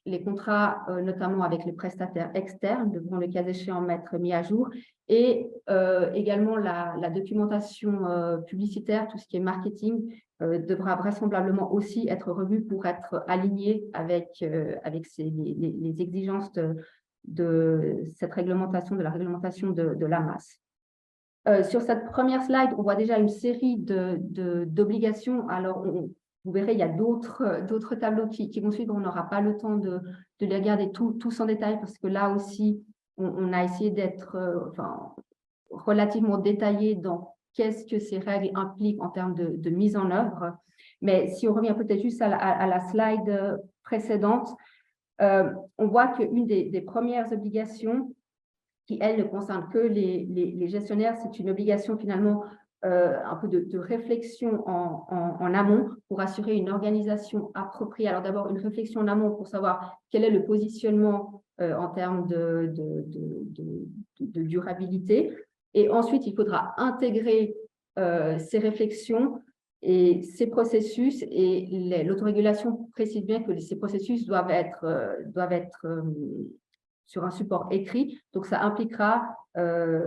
notamment avec les prestataires externes, devront le cas échéant être mis à jour, et également la documentation publicitaire, tout ce qui est marketing, devra vraisemblablement aussi être revu pour être aligné avec les exigences de cette réglementation, de la réglementation de l'AMAS. Sur cette première slide, on voit déjà une série d'obligations. Alors, vous verrez, il y a d'autres tableaux qui vont suivre. On n'aura pas le temps de les regarder tous en détail parce que là aussi, on a essayé d'être relativement détaillé dans qu'est-ce que ces règles impliquent en termes de mise en œuvre. Mais si on revient peut-être juste à la slide précédente, on voit qu'une des premières obligations qui, elle, ne concerne que les gestionnaires, c'est une obligation finalement un peu de réflexion en amont pour assurer une organisation appropriée. Alors d'abord, une réflexion en amont pour savoir quel est le positionnement en termes de durabilité. Et ensuite, il faudra intégrer ces réflexions et ces processus, et l'autorégulation précise bien que ces processus doivent être sur un support écrit. Donc, ça impliquera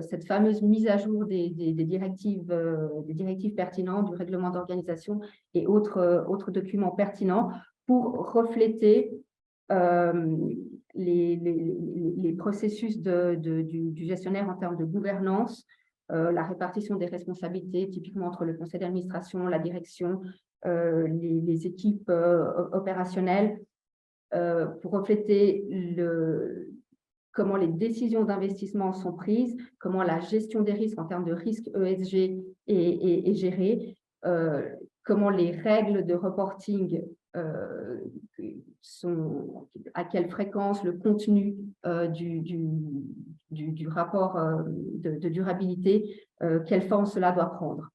cette fameuse mise à jour des directives pertinentes, du règlement d'organisation et autres documents pertinents pour refléter les processus du gestionnaire en termes de gouvernance, la répartition des responsabilités, typiquement entre le conseil d'administration, la direction, les équipes opérationnelles, pour refléter comment les décisions d'investissement sont prises, comment la gestion des risques en termes de risques ESG est gérée, comment les règles de reporting sont, à quelle fréquence le contenu du rapport de durabilité, quelle forme cela doit prendre.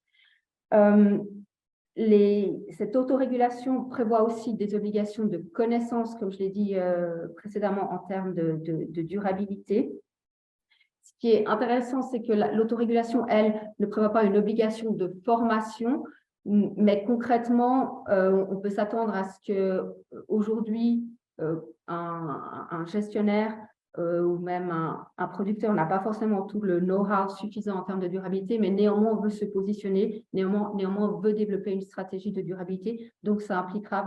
Cette autorégulation prévoit aussi des obligations de connaissance, comme je l'ai dit précédemment, en termes de durabilité. Ce qui est intéressant, c'est que l'autorégulation, elle, ne prévoit pas une obligation de formation, mais concrètement, on peut s'attendre à ce qu'aujourd'hui, un gestionnaire ou même un producteur n'a pas forcément tout le know-how suffisant en termes de durabilité, mais néanmoins veut se positionner, néanmoins veut développer une stratégie de durabilité. Donc, ça impliquera,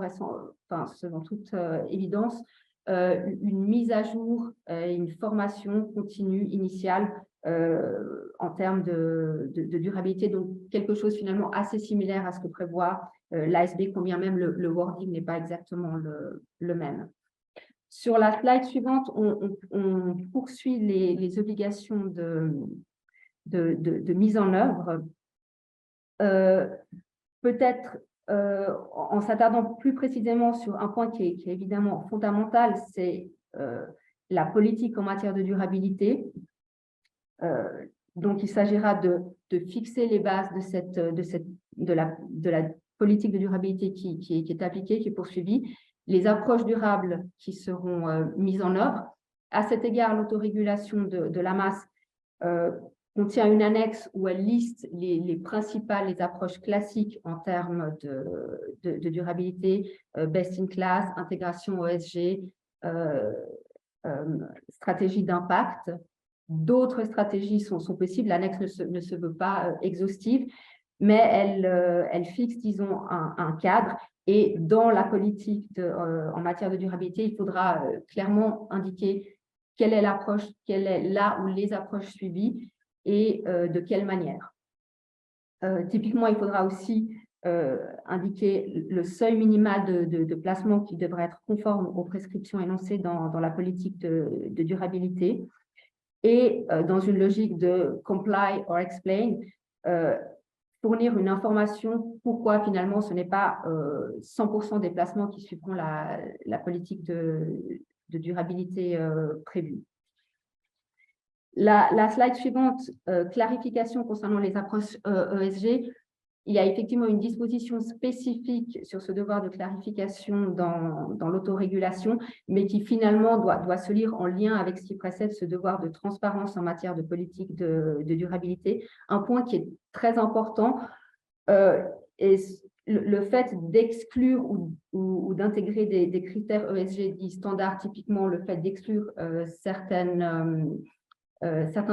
selon toute évidence, une mise à jour, une formation continue, initiale, en termes de durabilité. Donc, quelque chose finalement assez similaire à ce que prévoit l'ASB, quand bien même le wording n'est pas exactement le même. Sur la slide suivante, on poursuit les obligations de mise en œuvre. Peut-être en s'attardant plus précisément sur un point qui est évidemment fondamental, c'est la politique en matière de durabilité. Donc, il s'agira de fixer les bases de la politique de durabilité qui est appliquée, qui est poursuivie, les approches durables qui seront mises en œuvre. À cet égard, l'autorégulation de l'AMAS contient une annexe où elle liste les approches classiques en termes de durabilité, best in class, intégration ESG, stratégie d'impact. D'autres stratégies sont possibles, l'annexe ne se veut pas exhaustive, mais elle fixe, disons, un cadre. Et dans la politique en matière de durabilité, il faudra clairement indiquer quelle est l'approche, quelle est là ou les approches suivies et de quelle manière. Typiquement, il faudra aussi indiquer le seuil minimal de placement qui devrait être conforme aux prescriptions énoncées dans la politique de durabilité. Et dans une logique de comply or explain, fournir une information pourquoi finalement ce n'est pas 100% des placements qui suivront la politique de durabilité prévue. La slide suivante, clarification concernant les approches ESG. Il y a effectivement une disposition spécifique sur ce devoir de clarification dans l'autorégulation, mais qui finalement doit se lire en lien avec ce qui précède ce devoir de transparence en matière de politique de durabilité. Un point qui est très important est le fait d'exclure ou d'intégrer des critères ESG dits standards, typiquement le fait d'exclure certains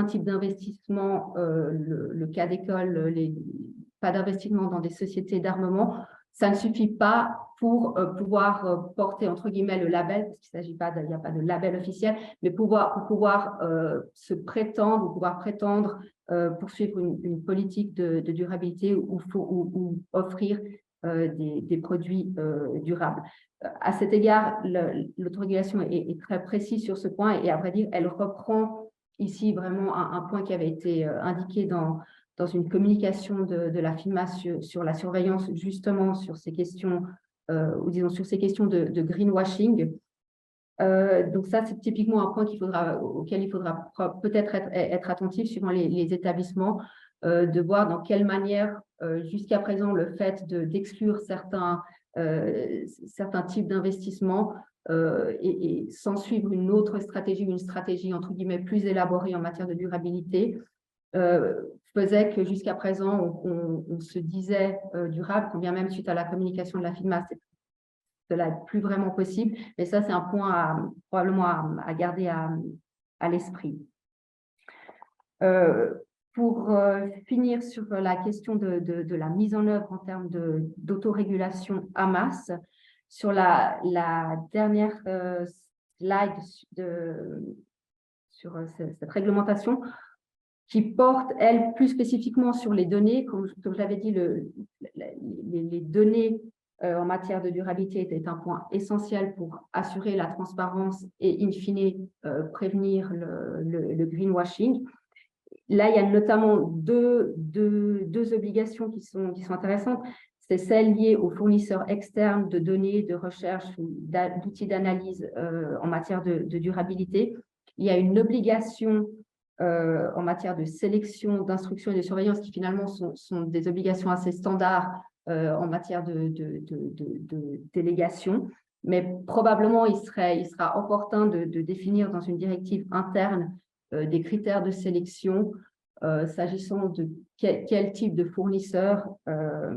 types d'investissements, le cas d'école, pas d'investissement dans des sociétés d'armement, ça ne suffit pas pour pouvoir porter entre guillemets le label, parce qu'il il n'y a pas de label officiel, mais pour pouvoir se prétendre ou pouvoir prétendre poursuivre une politique de durabilité ou offrir des produits durables. À cet égard, l'autorégulation est très précise sur ce point et à vrai dire, elle reprend ici vraiment un point qui avait été indiqué dans une communication de la FINMA sur la surveillance justement sur ces questions, ou disons sur ces questions de greenwashing. Donc ça, c'est typiquement un point auquel il faudra peut-être être attentif suivant les établissements, de voir dans quelle manière, jusqu'à présent, le fait d'exclure certains types d'investissements et sans suivre une autre stratégie, une stratégie entre guillemets plus élaborée en matière de durabilité, faisait que jusqu'à présent, on se disait durable, quand bien même suite à la communication de la FINMA, cela n'est plus vraiment possible. Mais ça, c'est un point probablement à garder à l'esprit. Pour finir sur la question de la mise en œuvre en termes d'autorégulation AMAS, sur la dernière slide sur cette réglementation, qui porte, elle, plus spécifiquement sur les données. Comme je l'avais dit, les données en matière de durabilité étaient un point essentiel pour assurer la transparence et, in fine, prévenir le greenwashing. Là, il y a notamment deux obligations qui sont intéressantes. C'est celle liée aux fournisseurs externes de données, de recherche ou d'outils d'analyse en matière de durabilité. Il y a une obligation en matière de sélection, d'instruction et de surveillance qui finalement sont des obligations assez standards en matière de délégation. Mais probablement, il sera opportun de définir dans une directive interne des critères de sélection s'agissant de quel type de fournisseur, à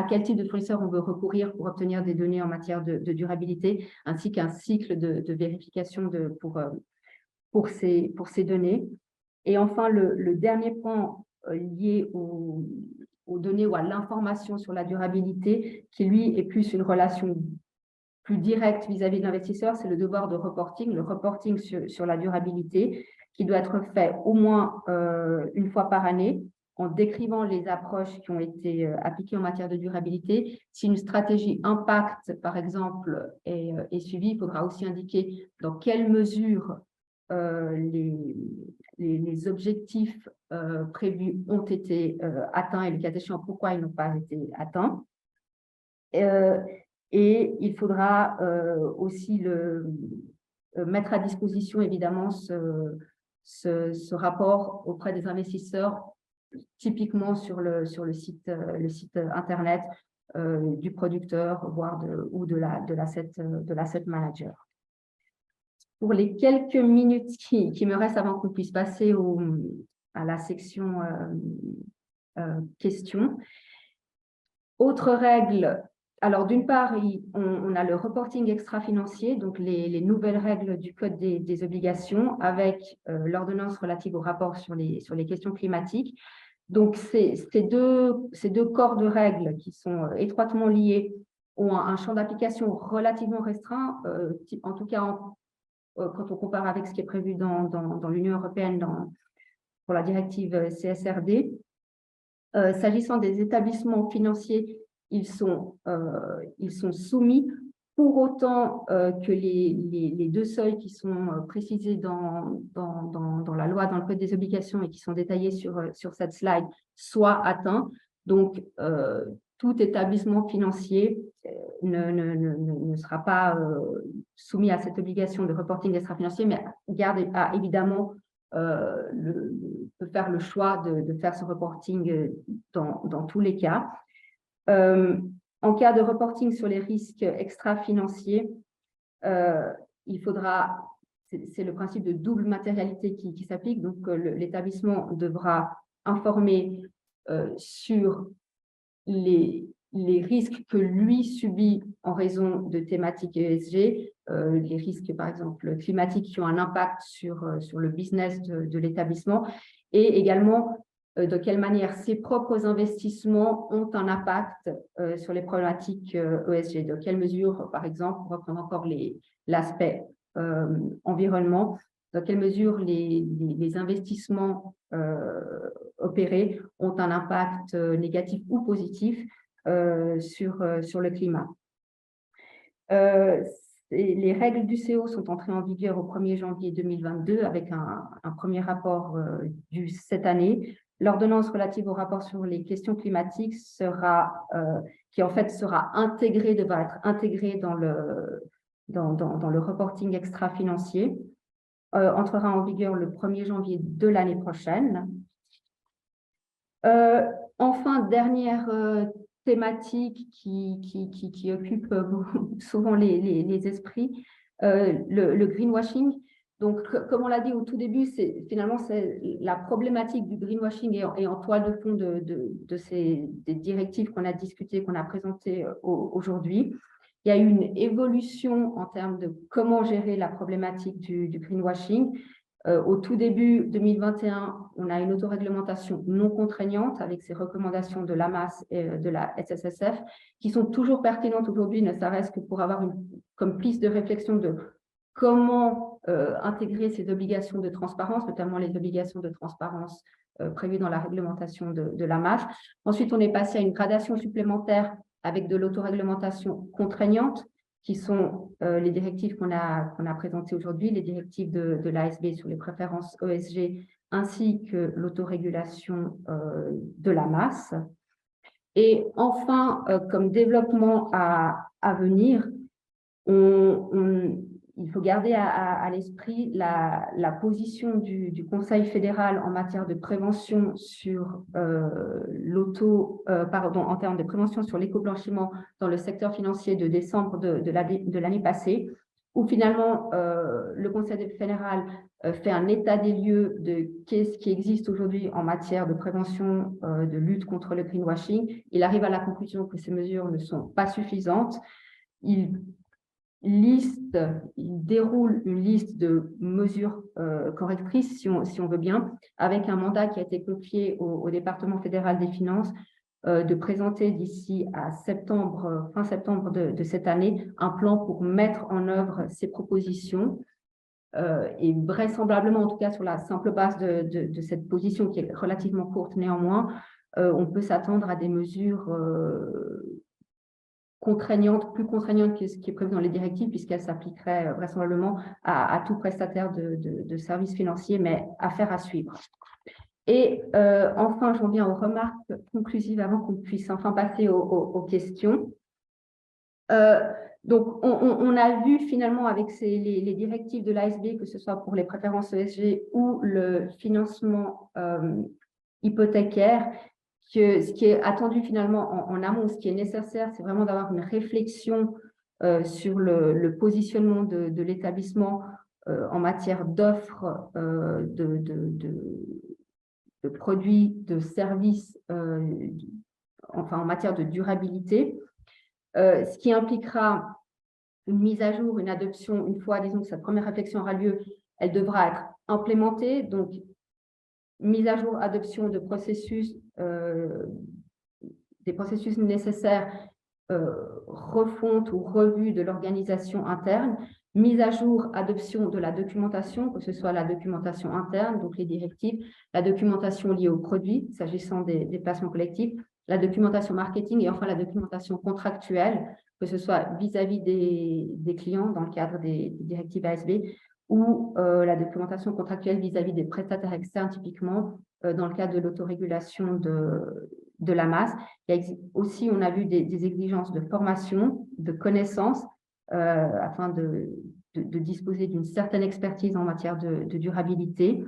quel type de fournisseur on veut recourir pour obtenir des données en matière de durabilité, ainsi qu'un cycle de vérification pour ces données. Et enfin, le dernier point lié aux données ou à l'information sur la durabilité, qui lui est plus une relation plus directe vis-à-vis de l'investisseur, c'est le devoir de reporting, le reporting sur la durabilité, qui doit être fait au moins une fois par année, en décrivant les approches qui ont été appliquées en matière de durabilité. Si une stratégie impact, par exemple, est suivie, il faudra aussi indiquer dans quelle mesure les objectifs prévus ont été atteints et le cas échéant, pourquoi ils n'ont pas été atteints. Et il faudra aussi mettre à disposition, évidemment, ce rapport auprès des investisseurs, typiquement sur le site Internet du producteur, voire de l'asset manager. Pour les quelques minutes qui me restent avant qu'on puisse passer à la section questions. Autre règle, alors d'une part, on a le reporting extra-financier, donc les nouvelles règles du Code des obligations avec l'ordonnance relative au rapport sur les questions climatiques. Donc, ces deux corps de règles qui sont étroitement liés ont un champ d'application relativement restreint, en tout cas quand on compare avec ce qui est prévu dans l'Union européenne pour la directive CSRD. S'agissant des établissements financiers, ils sont soumis pour autant que les deux seuils qui sont précisés dans la loi, dans le Code des obligations et qui sont détaillés sur cette slide soient atteints. Donc, tout établissement financier ne sera pas soumis à cette obligation de reporting extra-financier, mais évidemment peut faire le choix de faire ce reporting dans tous les cas. En cas de reporting sur les risques extra-financiers, il faudra, c'est le principe de double matérialité qui s'applique, donc l'établissement devra informer sur les risques que lui subit en raison de thématiques ESG, les risques par exemple climatiques qui ont un impact sur le business de l'établissement, et également de quelle manière ses propres investissements ont un impact sur les problématiques ESG, de quelle mesure, par exemple, on va prendre encore l'aspect environnement, dans quelle mesure les investissements opérés ont un impact négatif ou positif sur le climat. Les règles du CO sont entrées en vigueur au 1er janvier 2022 avec un premier rapport cette année. L'ordonnance relative au rapport sur les questions climatiques qui en fait devra être intégrée dans le reporting extra-financier, entrera en vigueur le 1er janvier de l'année prochaine. Enfin, dernière thématique qui occupe souvent les esprits, le greenwashing. Donc, comme on l'a dit au tout début, finalement, c'est la problématique du greenwashing est en toile de fond des directives qu'on a discutées, qu'on a présentées aujourd'hui. Il y a eu une évolution en termes de comment gérer la problématique du greenwashing. Au tout début 2021, on a une autoréglementation non contraignante avec ces recommandations de l'AMAS et de la SSSF qui sont toujours pertinentes aujourd'hui, ne serait-ce que pour avoir comme piste de réflexion de comment intégrer ces obligations de transparence, notamment les obligations de transparence prévues dans la réglementation de l'AMAS. Ensuite, on est passé à une gradation supplémentaire avec de l'autoréglementation contraignante, qui sont les directives qu'on a présentées aujourd'hui, les directives de l'ASB sur les préférences ESG, ainsi que l'autorégulation de la masse. Et enfin, comme développement à venir, il faut garder à l'esprit la position du Conseil fédéral en matière de prévention sur en termes de prévention sur l'éco-blanchiment dans le secteur financier de décembre de l'année passée, où finalement le Conseil fédéral fait un état des lieux de qu'est-ce qui existe aujourd'hui en matière de prévention de lutte contre le greenwashing. Il arrive à la conclusion que ces mesures ne sont pas suffisantes. Il déroule une liste de mesures correctrices, si on veut bien, avec un mandat qui a été confié au département fédéral des finances de présenter d'ici à fin septembre de cette année, un plan pour mettre en œuvre ces propositions. Et vraisemblablement, en tout cas sur la simple base de cette position qui est relativement courte néanmoins, on peut s'attendre à des mesures contraignante, plus contraignante que ce qui est prévu dans les directives, puisqu'elle s'appliquerait vraisemblablement à tout prestataire de services financiers, mais affaire à suivre. Et enfin, j'en viens aux remarques conclusives avant qu'on puisse enfin passer aux questions. Donc, on a vu finalement avec les directives de l'ASB, que ce soit pour les préférences ESG ou le financement hypothécaire, que ce qui est attendu finalement en amont, ce qui est nécessaire, c'est vraiment d'avoir une réflexion sur le positionnement de l'établissement en matière d'offres de produits, de services, enfin en matière de durabilité, ce qui impliquera une mise à jour, une adoption, une fois, disons, que cette première réflexion aura lieu, elle devra être implémentée, donc mise à jour, adoption de processus, des processus nécessaires, refonte ou revue de l'organisation interne, mise à jour, adoption de la documentation, que ce soit la documentation interne, donc les directives, la documentation liée aux produits, s'agissant des placements collectifs, la documentation marketing et enfin la documentation contractuelle, que ce soit vis-à-vis des clients dans le cadre des directives ASB ou la documentation contractuelle vis-à-vis des prestataires externes, typiquement dans le cadre de l'autorégulation de la masse. Il y a aussi, on a vu des exigences de formation, de connaissances, afin de disposer d'une certaine expertise en matière de durabilité,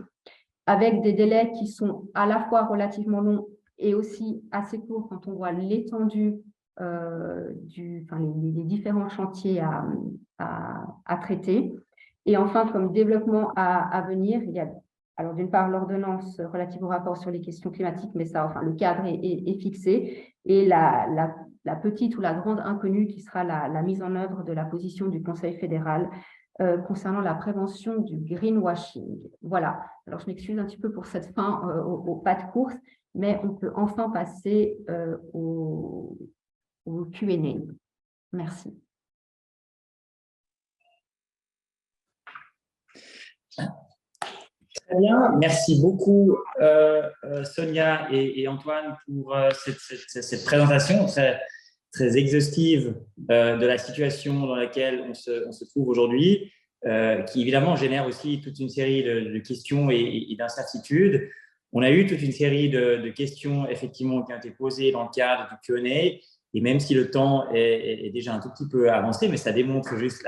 avec des délais qui sont à la fois relativement longs et aussi assez courts quand on voit l'étendue les différents chantiers à traiter. Et enfin, comme développement à venir, il y a alors d'une part l'ordonnance relative au rapport sur les questions climatiques, mais ça, enfin, le cadre est fixé, et la petite ou la grande inconnue qui sera la mise en œuvre de la position du Conseil fédéral concernant la prévention du greenwashing. Voilà, alors je m'excuse un petit peu pour cette fin au pas de course, mais on peut enfin passer au Q&A. Merci. Très bien, merci beaucoup Sonia et Antoine pour cette présentation très, très exhaustive de la situation dans laquelle on se trouve aujourd'hui, qui évidemment génère aussi toute une série de questions et d'incertitudes. On a eu toute une série de questions effectivement qui ont été posées dans le cadre du Q&A, et même si le temps est déjà un tout petit peu avancé, mais ça démontre juste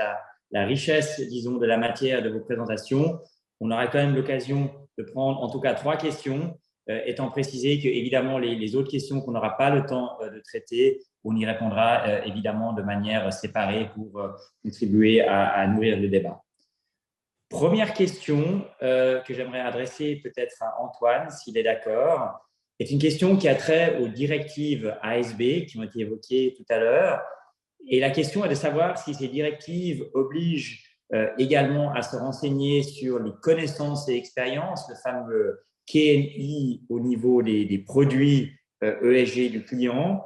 la richesse, disons, de la matière de vos présentations. On aura quand même l'occasion de prendre en tout cas 3 questions, étant précisé que évidemment les autres questions qu'on n'aura pas le temps de traiter, on y répondra évidemment de manière séparée pour contribuer à nourrir le débat. Première question que j'aimerais adresser peut-être à Antoine, s'il est d'accord, est une question qui a trait aux directives ASB qui ont été évoquées tout à l'heure. Et la question est de savoir si ces directives obligent également à se renseigner sur les connaissances et expériences, le fameux KNI au niveau des produits ESG du client,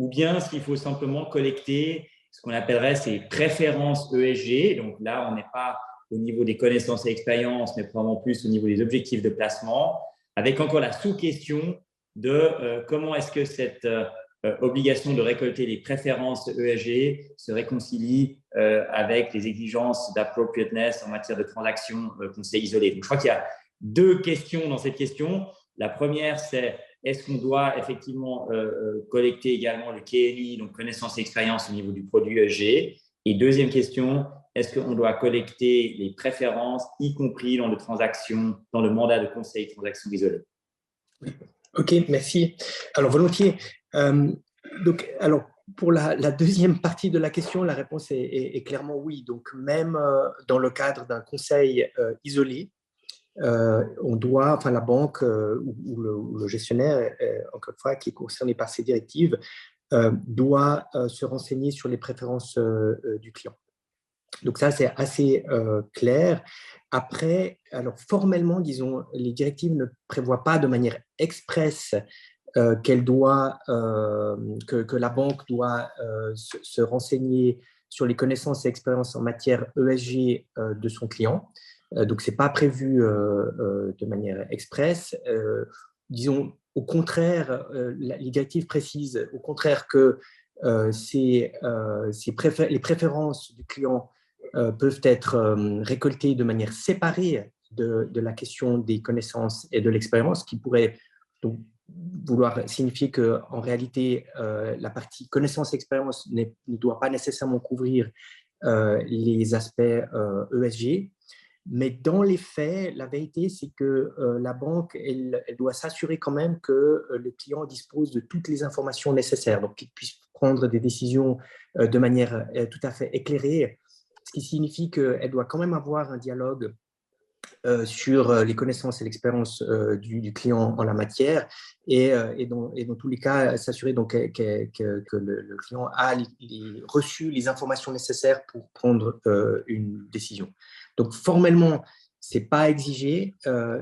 ou bien s'il faut simplement collecter ce qu'on appellerait ces préférences ESG. Donc là, on n'est pas au niveau des connaissances et expériences, mais probablement plus au niveau des objectifs de placement, avec encore la sous-question de comment est-ce que cette obligation de récolter les préférences ESG se réconcilie avec les exigences d'appropriateness en matière de transactions conseil isolé. Donc, je crois qu'il y a 2 questions dans cette question. La première, c'est est-ce qu'on doit effectivement collecter également le KNI, donc connaissance et expérience au niveau du produit ESG? Et deuxième question, est-ce qu'on doit collecter les préférences, y compris dans le mandat de conseil transactions isolées? Ok, merci. Alors, volontiers. Alors, pour la deuxième partie de la question, la réponse est clairement oui. Donc, même dans le cadre d'un conseil isolé, on doit, enfin la banque ou le gestionnaire, encore une fois, qui est concerné par ces directives, doit se renseigner sur les préférences du client. Donc ça, c'est assez clair. Après, alors formellement, disons, les directives ne prévoient pas de manière expresse que la banque doit se renseigner sur les connaissances et expériences en matière ESG de son client. Donc, ce n'est pas prévu de manière expresse. Disons, au contraire, les directives précisent au contraire que les préférences du client peuvent être récoltées de manière séparée de la question des connaissances et de l'expérience, qui pourrait donc vouloir signifier qu'en réalité, la partie connaissance-expérience ne doit pas nécessairement couvrir les aspects ESG. Mais dans les faits, la vérité, c'est que la banque, elle doit s'assurer quand même que le client dispose de toutes les informations nécessaires, donc qu'il puisse prendre des décisions de manière tout à fait éclairée, ce qui signifie qu'elle doit quand même avoir un dialogue sur les connaissances et l'expérience du client en la matière et dans tous les cas, s'assurer donc que le client a reçu les informations nécessaires pour prendre une décision. Donc, formellement, ce n'est pas exigé,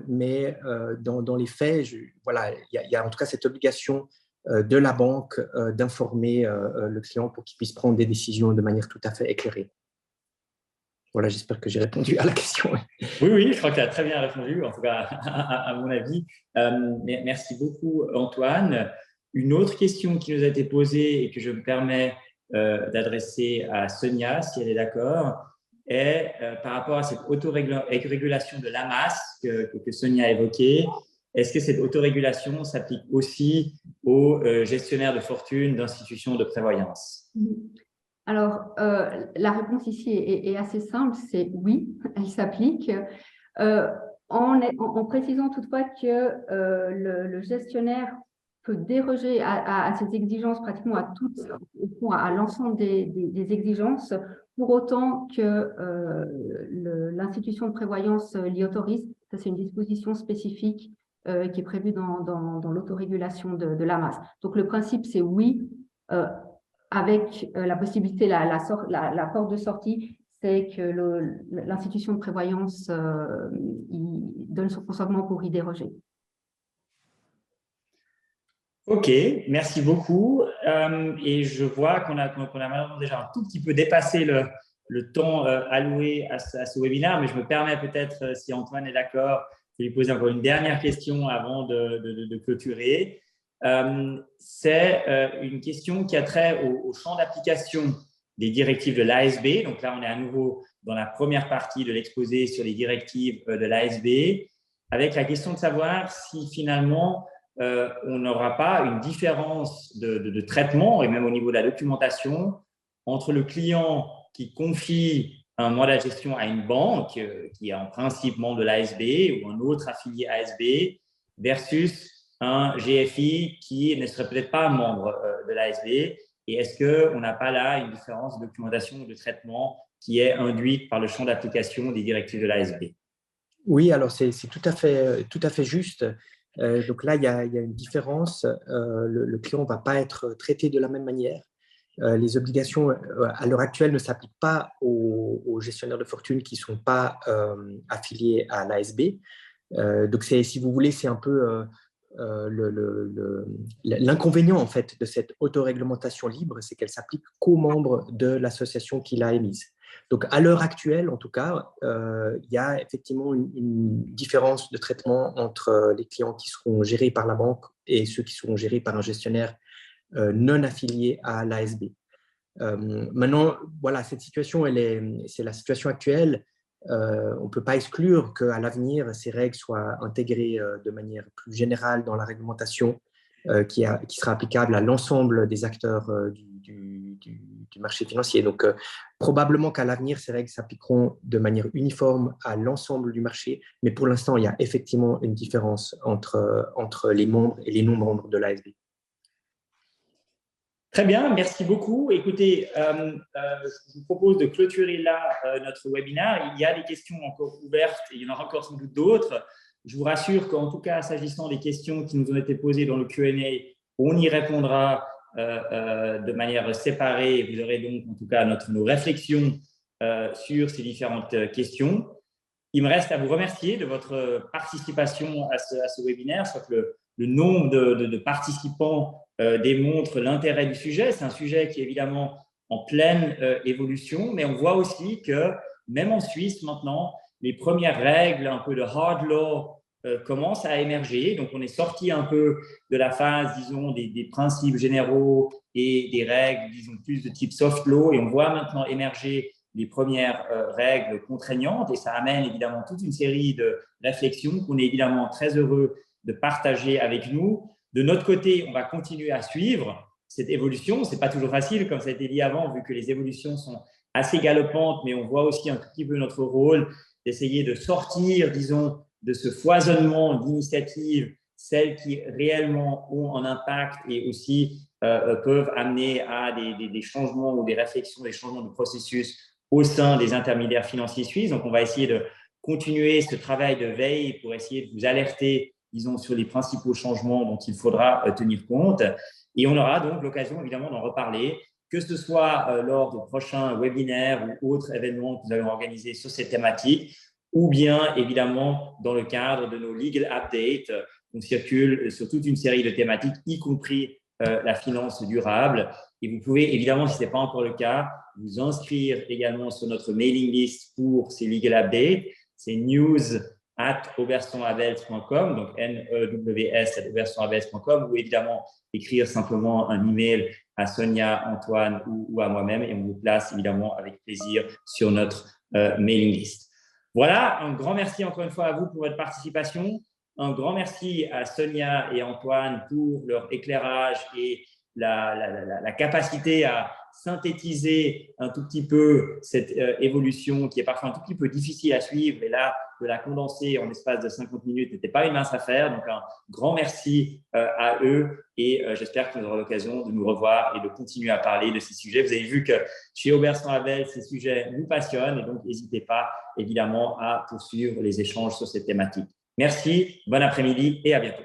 mais dans les faits, voilà, il y a en tout cas cette obligation de la banque d'informer le client pour qu'il puisse prendre des décisions de manière tout à fait éclairée. Voilà, j'espère que j'ai répondu à la question. Oui, je crois que tu as très bien répondu, en tout cas à mon avis. Merci beaucoup, Antoine. Une autre question qui nous a été posée et que je me permets d'adresser à Sonia, si elle est d'accord, est par rapport à cette autorégulation de l'AMAS que Sonia a évoquée. Est-ce que cette autorégulation s'applique aussi aux gestionnaires de fortune d'institutions de prévoyance? Alors, la réponse ici est assez simple, c'est oui, elle s'applique, en précisant toutefois que le gestionnaire peut déroger à ces exigences pratiquement à l'ensemble des exigences, pour autant que l'institution de prévoyance l'y autorise. Ça, c'est une disposition spécifique qui est prévue dans l'autorégulation de l'AMAS. Donc, le principe, c'est oui, avec la possibilité, la porte de sortie, c'est que l'institution de prévoyance donne son consentement pour y déroger. Ok, merci beaucoup. Et je vois qu'on a malheureusement déjà un tout petit peu dépassé le temps alloué à ce webinaire, mais je me permets peut-être, si Antoine est d'accord, de lui poser encore une dernière question avant de clôturer. C'est une question qui a trait au champ d'application des directives de l'ASB. Donc là, on est à nouveau dans la première partie de l'exposé sur les directives de l'ASB, avec la question de savoir si finalement on n'aura pas une différence de traitement, et même au niveau de la documentation, entre le client qui confie un mandat de gestion à une banque, qui est en principe membre de l'ASB, ou un autre affilié ASB, versus un GFI qui ne serait peut-être pas membre de l'ASB. Et est-ce qu'on n'a pas là une différence de documentation ou de traitement qui est induite par le champ d'application des directives de l'ASB? Oui, alors c'est tout à fait juste. Donc là, il y a une différence. Le client ne va pas être traité de la même manière. Les obligations, à l'heure actuelle, ne s'appliquent pas aux gestionnaires de fortune qui ne sont pas affiliés à l'ASB. Donc, si vous voulez, c'est un peu l'inconvénient en fait de cette autoréglementation libre, c'est qu'elle s'applique qu'aux membres de l'association qui l'a émise. Donc, à l'heure actuelle, en tout cas, il y a effectivement une différence de traitement entre les clients qui seront gérés par la banque et ceux qui seront gérés par un gestionnaire non affilié à l'ASB. Maintenant, voilà, cette situation, c'est la situation actuelle. On ne peut pas exclure qu'à l'avenir, ces règles soient intégrées de manière plus générale dans la réglementation qui sera applicable à l'ensemble des acteurs du marché financier. Donc, probablement qu'à l'avenir, ces règles s'appliqueront de manière uniforme à l'ensemble du marché, mais pour l'instant, il y a effectivement une différence entre les membres et les non-membres de l'ASB. Très bien, merci beaucoup. Écoutez, je vous propose de clôturer là notre webinaire. Il y a des questions encore ouvertes et il y en aura encore sans doute d'autres. Je vous rassure qu'en tout cas, s'agissant des questions qui nous ont été posées dans le Q&A, on y répondra de manière séparée. Vous aurez donc en tout cas nos réflexions sur ces différentes questions. Il me reste à vous remercier de votre participation à ce webinaire. Je crois que le nombre de participants démontre l'intérêt du sujet. C'est un sujet qui est évidemment en pleine évolution, mais on voit aussi que même en Suisse maintenant, les premières règles un peu de hard law commence à émerger. Donc, on est sorti un peu de la phase, disons, des principes généraux et des règles, disons, plus de type soft law, et on voit maintenant émerger les premières règles contraignantes, et ça amène évidemment toute une série de réflexions qu'on est évidemment très heureux de partager avec nous. De notre côté, on va continuer à suivre cette évolution. Ce n'est pas toujours facile, comme ça a été dit avant, vu que les évolutions sont assez galopantes, mais on voit aussi un tout petit peu notre rôle d'essayer de sortir, disons, de ce foisonnement d'initiatives, celles qui réellement ont un impact et aussi peuvent amener à des changements ou des réflexions, des changements de processus au sein des intermédiaires financiers suisses. Donc, on va essayer de continuer ce travail de veille pour essayer de vous alerter, disons, sur les principaux changements dont il faudra tenir compte. Et on aura donc l'occasion, évidemment, d'en reparler, que ce soit lors de prochains webinaires ou autres événements que nous allons organiser sur cette thématique, ou bien, évidemment, dans le cadre de nos Legal Updates. On circule sur toute une série de thématiques, y compris la finance durable. Et vous pouvez, évidemment, si ce n'est pas encore le cas, vous inscrire également sur notre mailing list pour ces Legal Updates. C'est news@aubersonhabels.com, donc news@aubersonhabels.com, ou évidemment écrire simplement un email à Sonia, Antoine ou à moi-même, et on vous place évidemment avec plaisir sur notre mailing list. Voilà, un grand merci encore une fois à vous pour votre participation. Un grand merci à Sonia et Antoine pour leur éclairage et la capacité à synthétiser un tout petit peu cette évolution qui est parfois un tout petit peu difficile à suivre. Et là, de la condenser en l'espace de 50 minutes n'était pas une mince affaire. Donc, un grand merci à eux et j'espère qu'on aura l'occasion de nous revoir et de continuer à parler de ces sujets. Vous avez vu que chez Auberson-Habels, ces sujets nous passionnent et donc n'hésitez pas évidemment à poursuivre les échanges sur cette thématique. Merci, bon après-midi et à bientôt.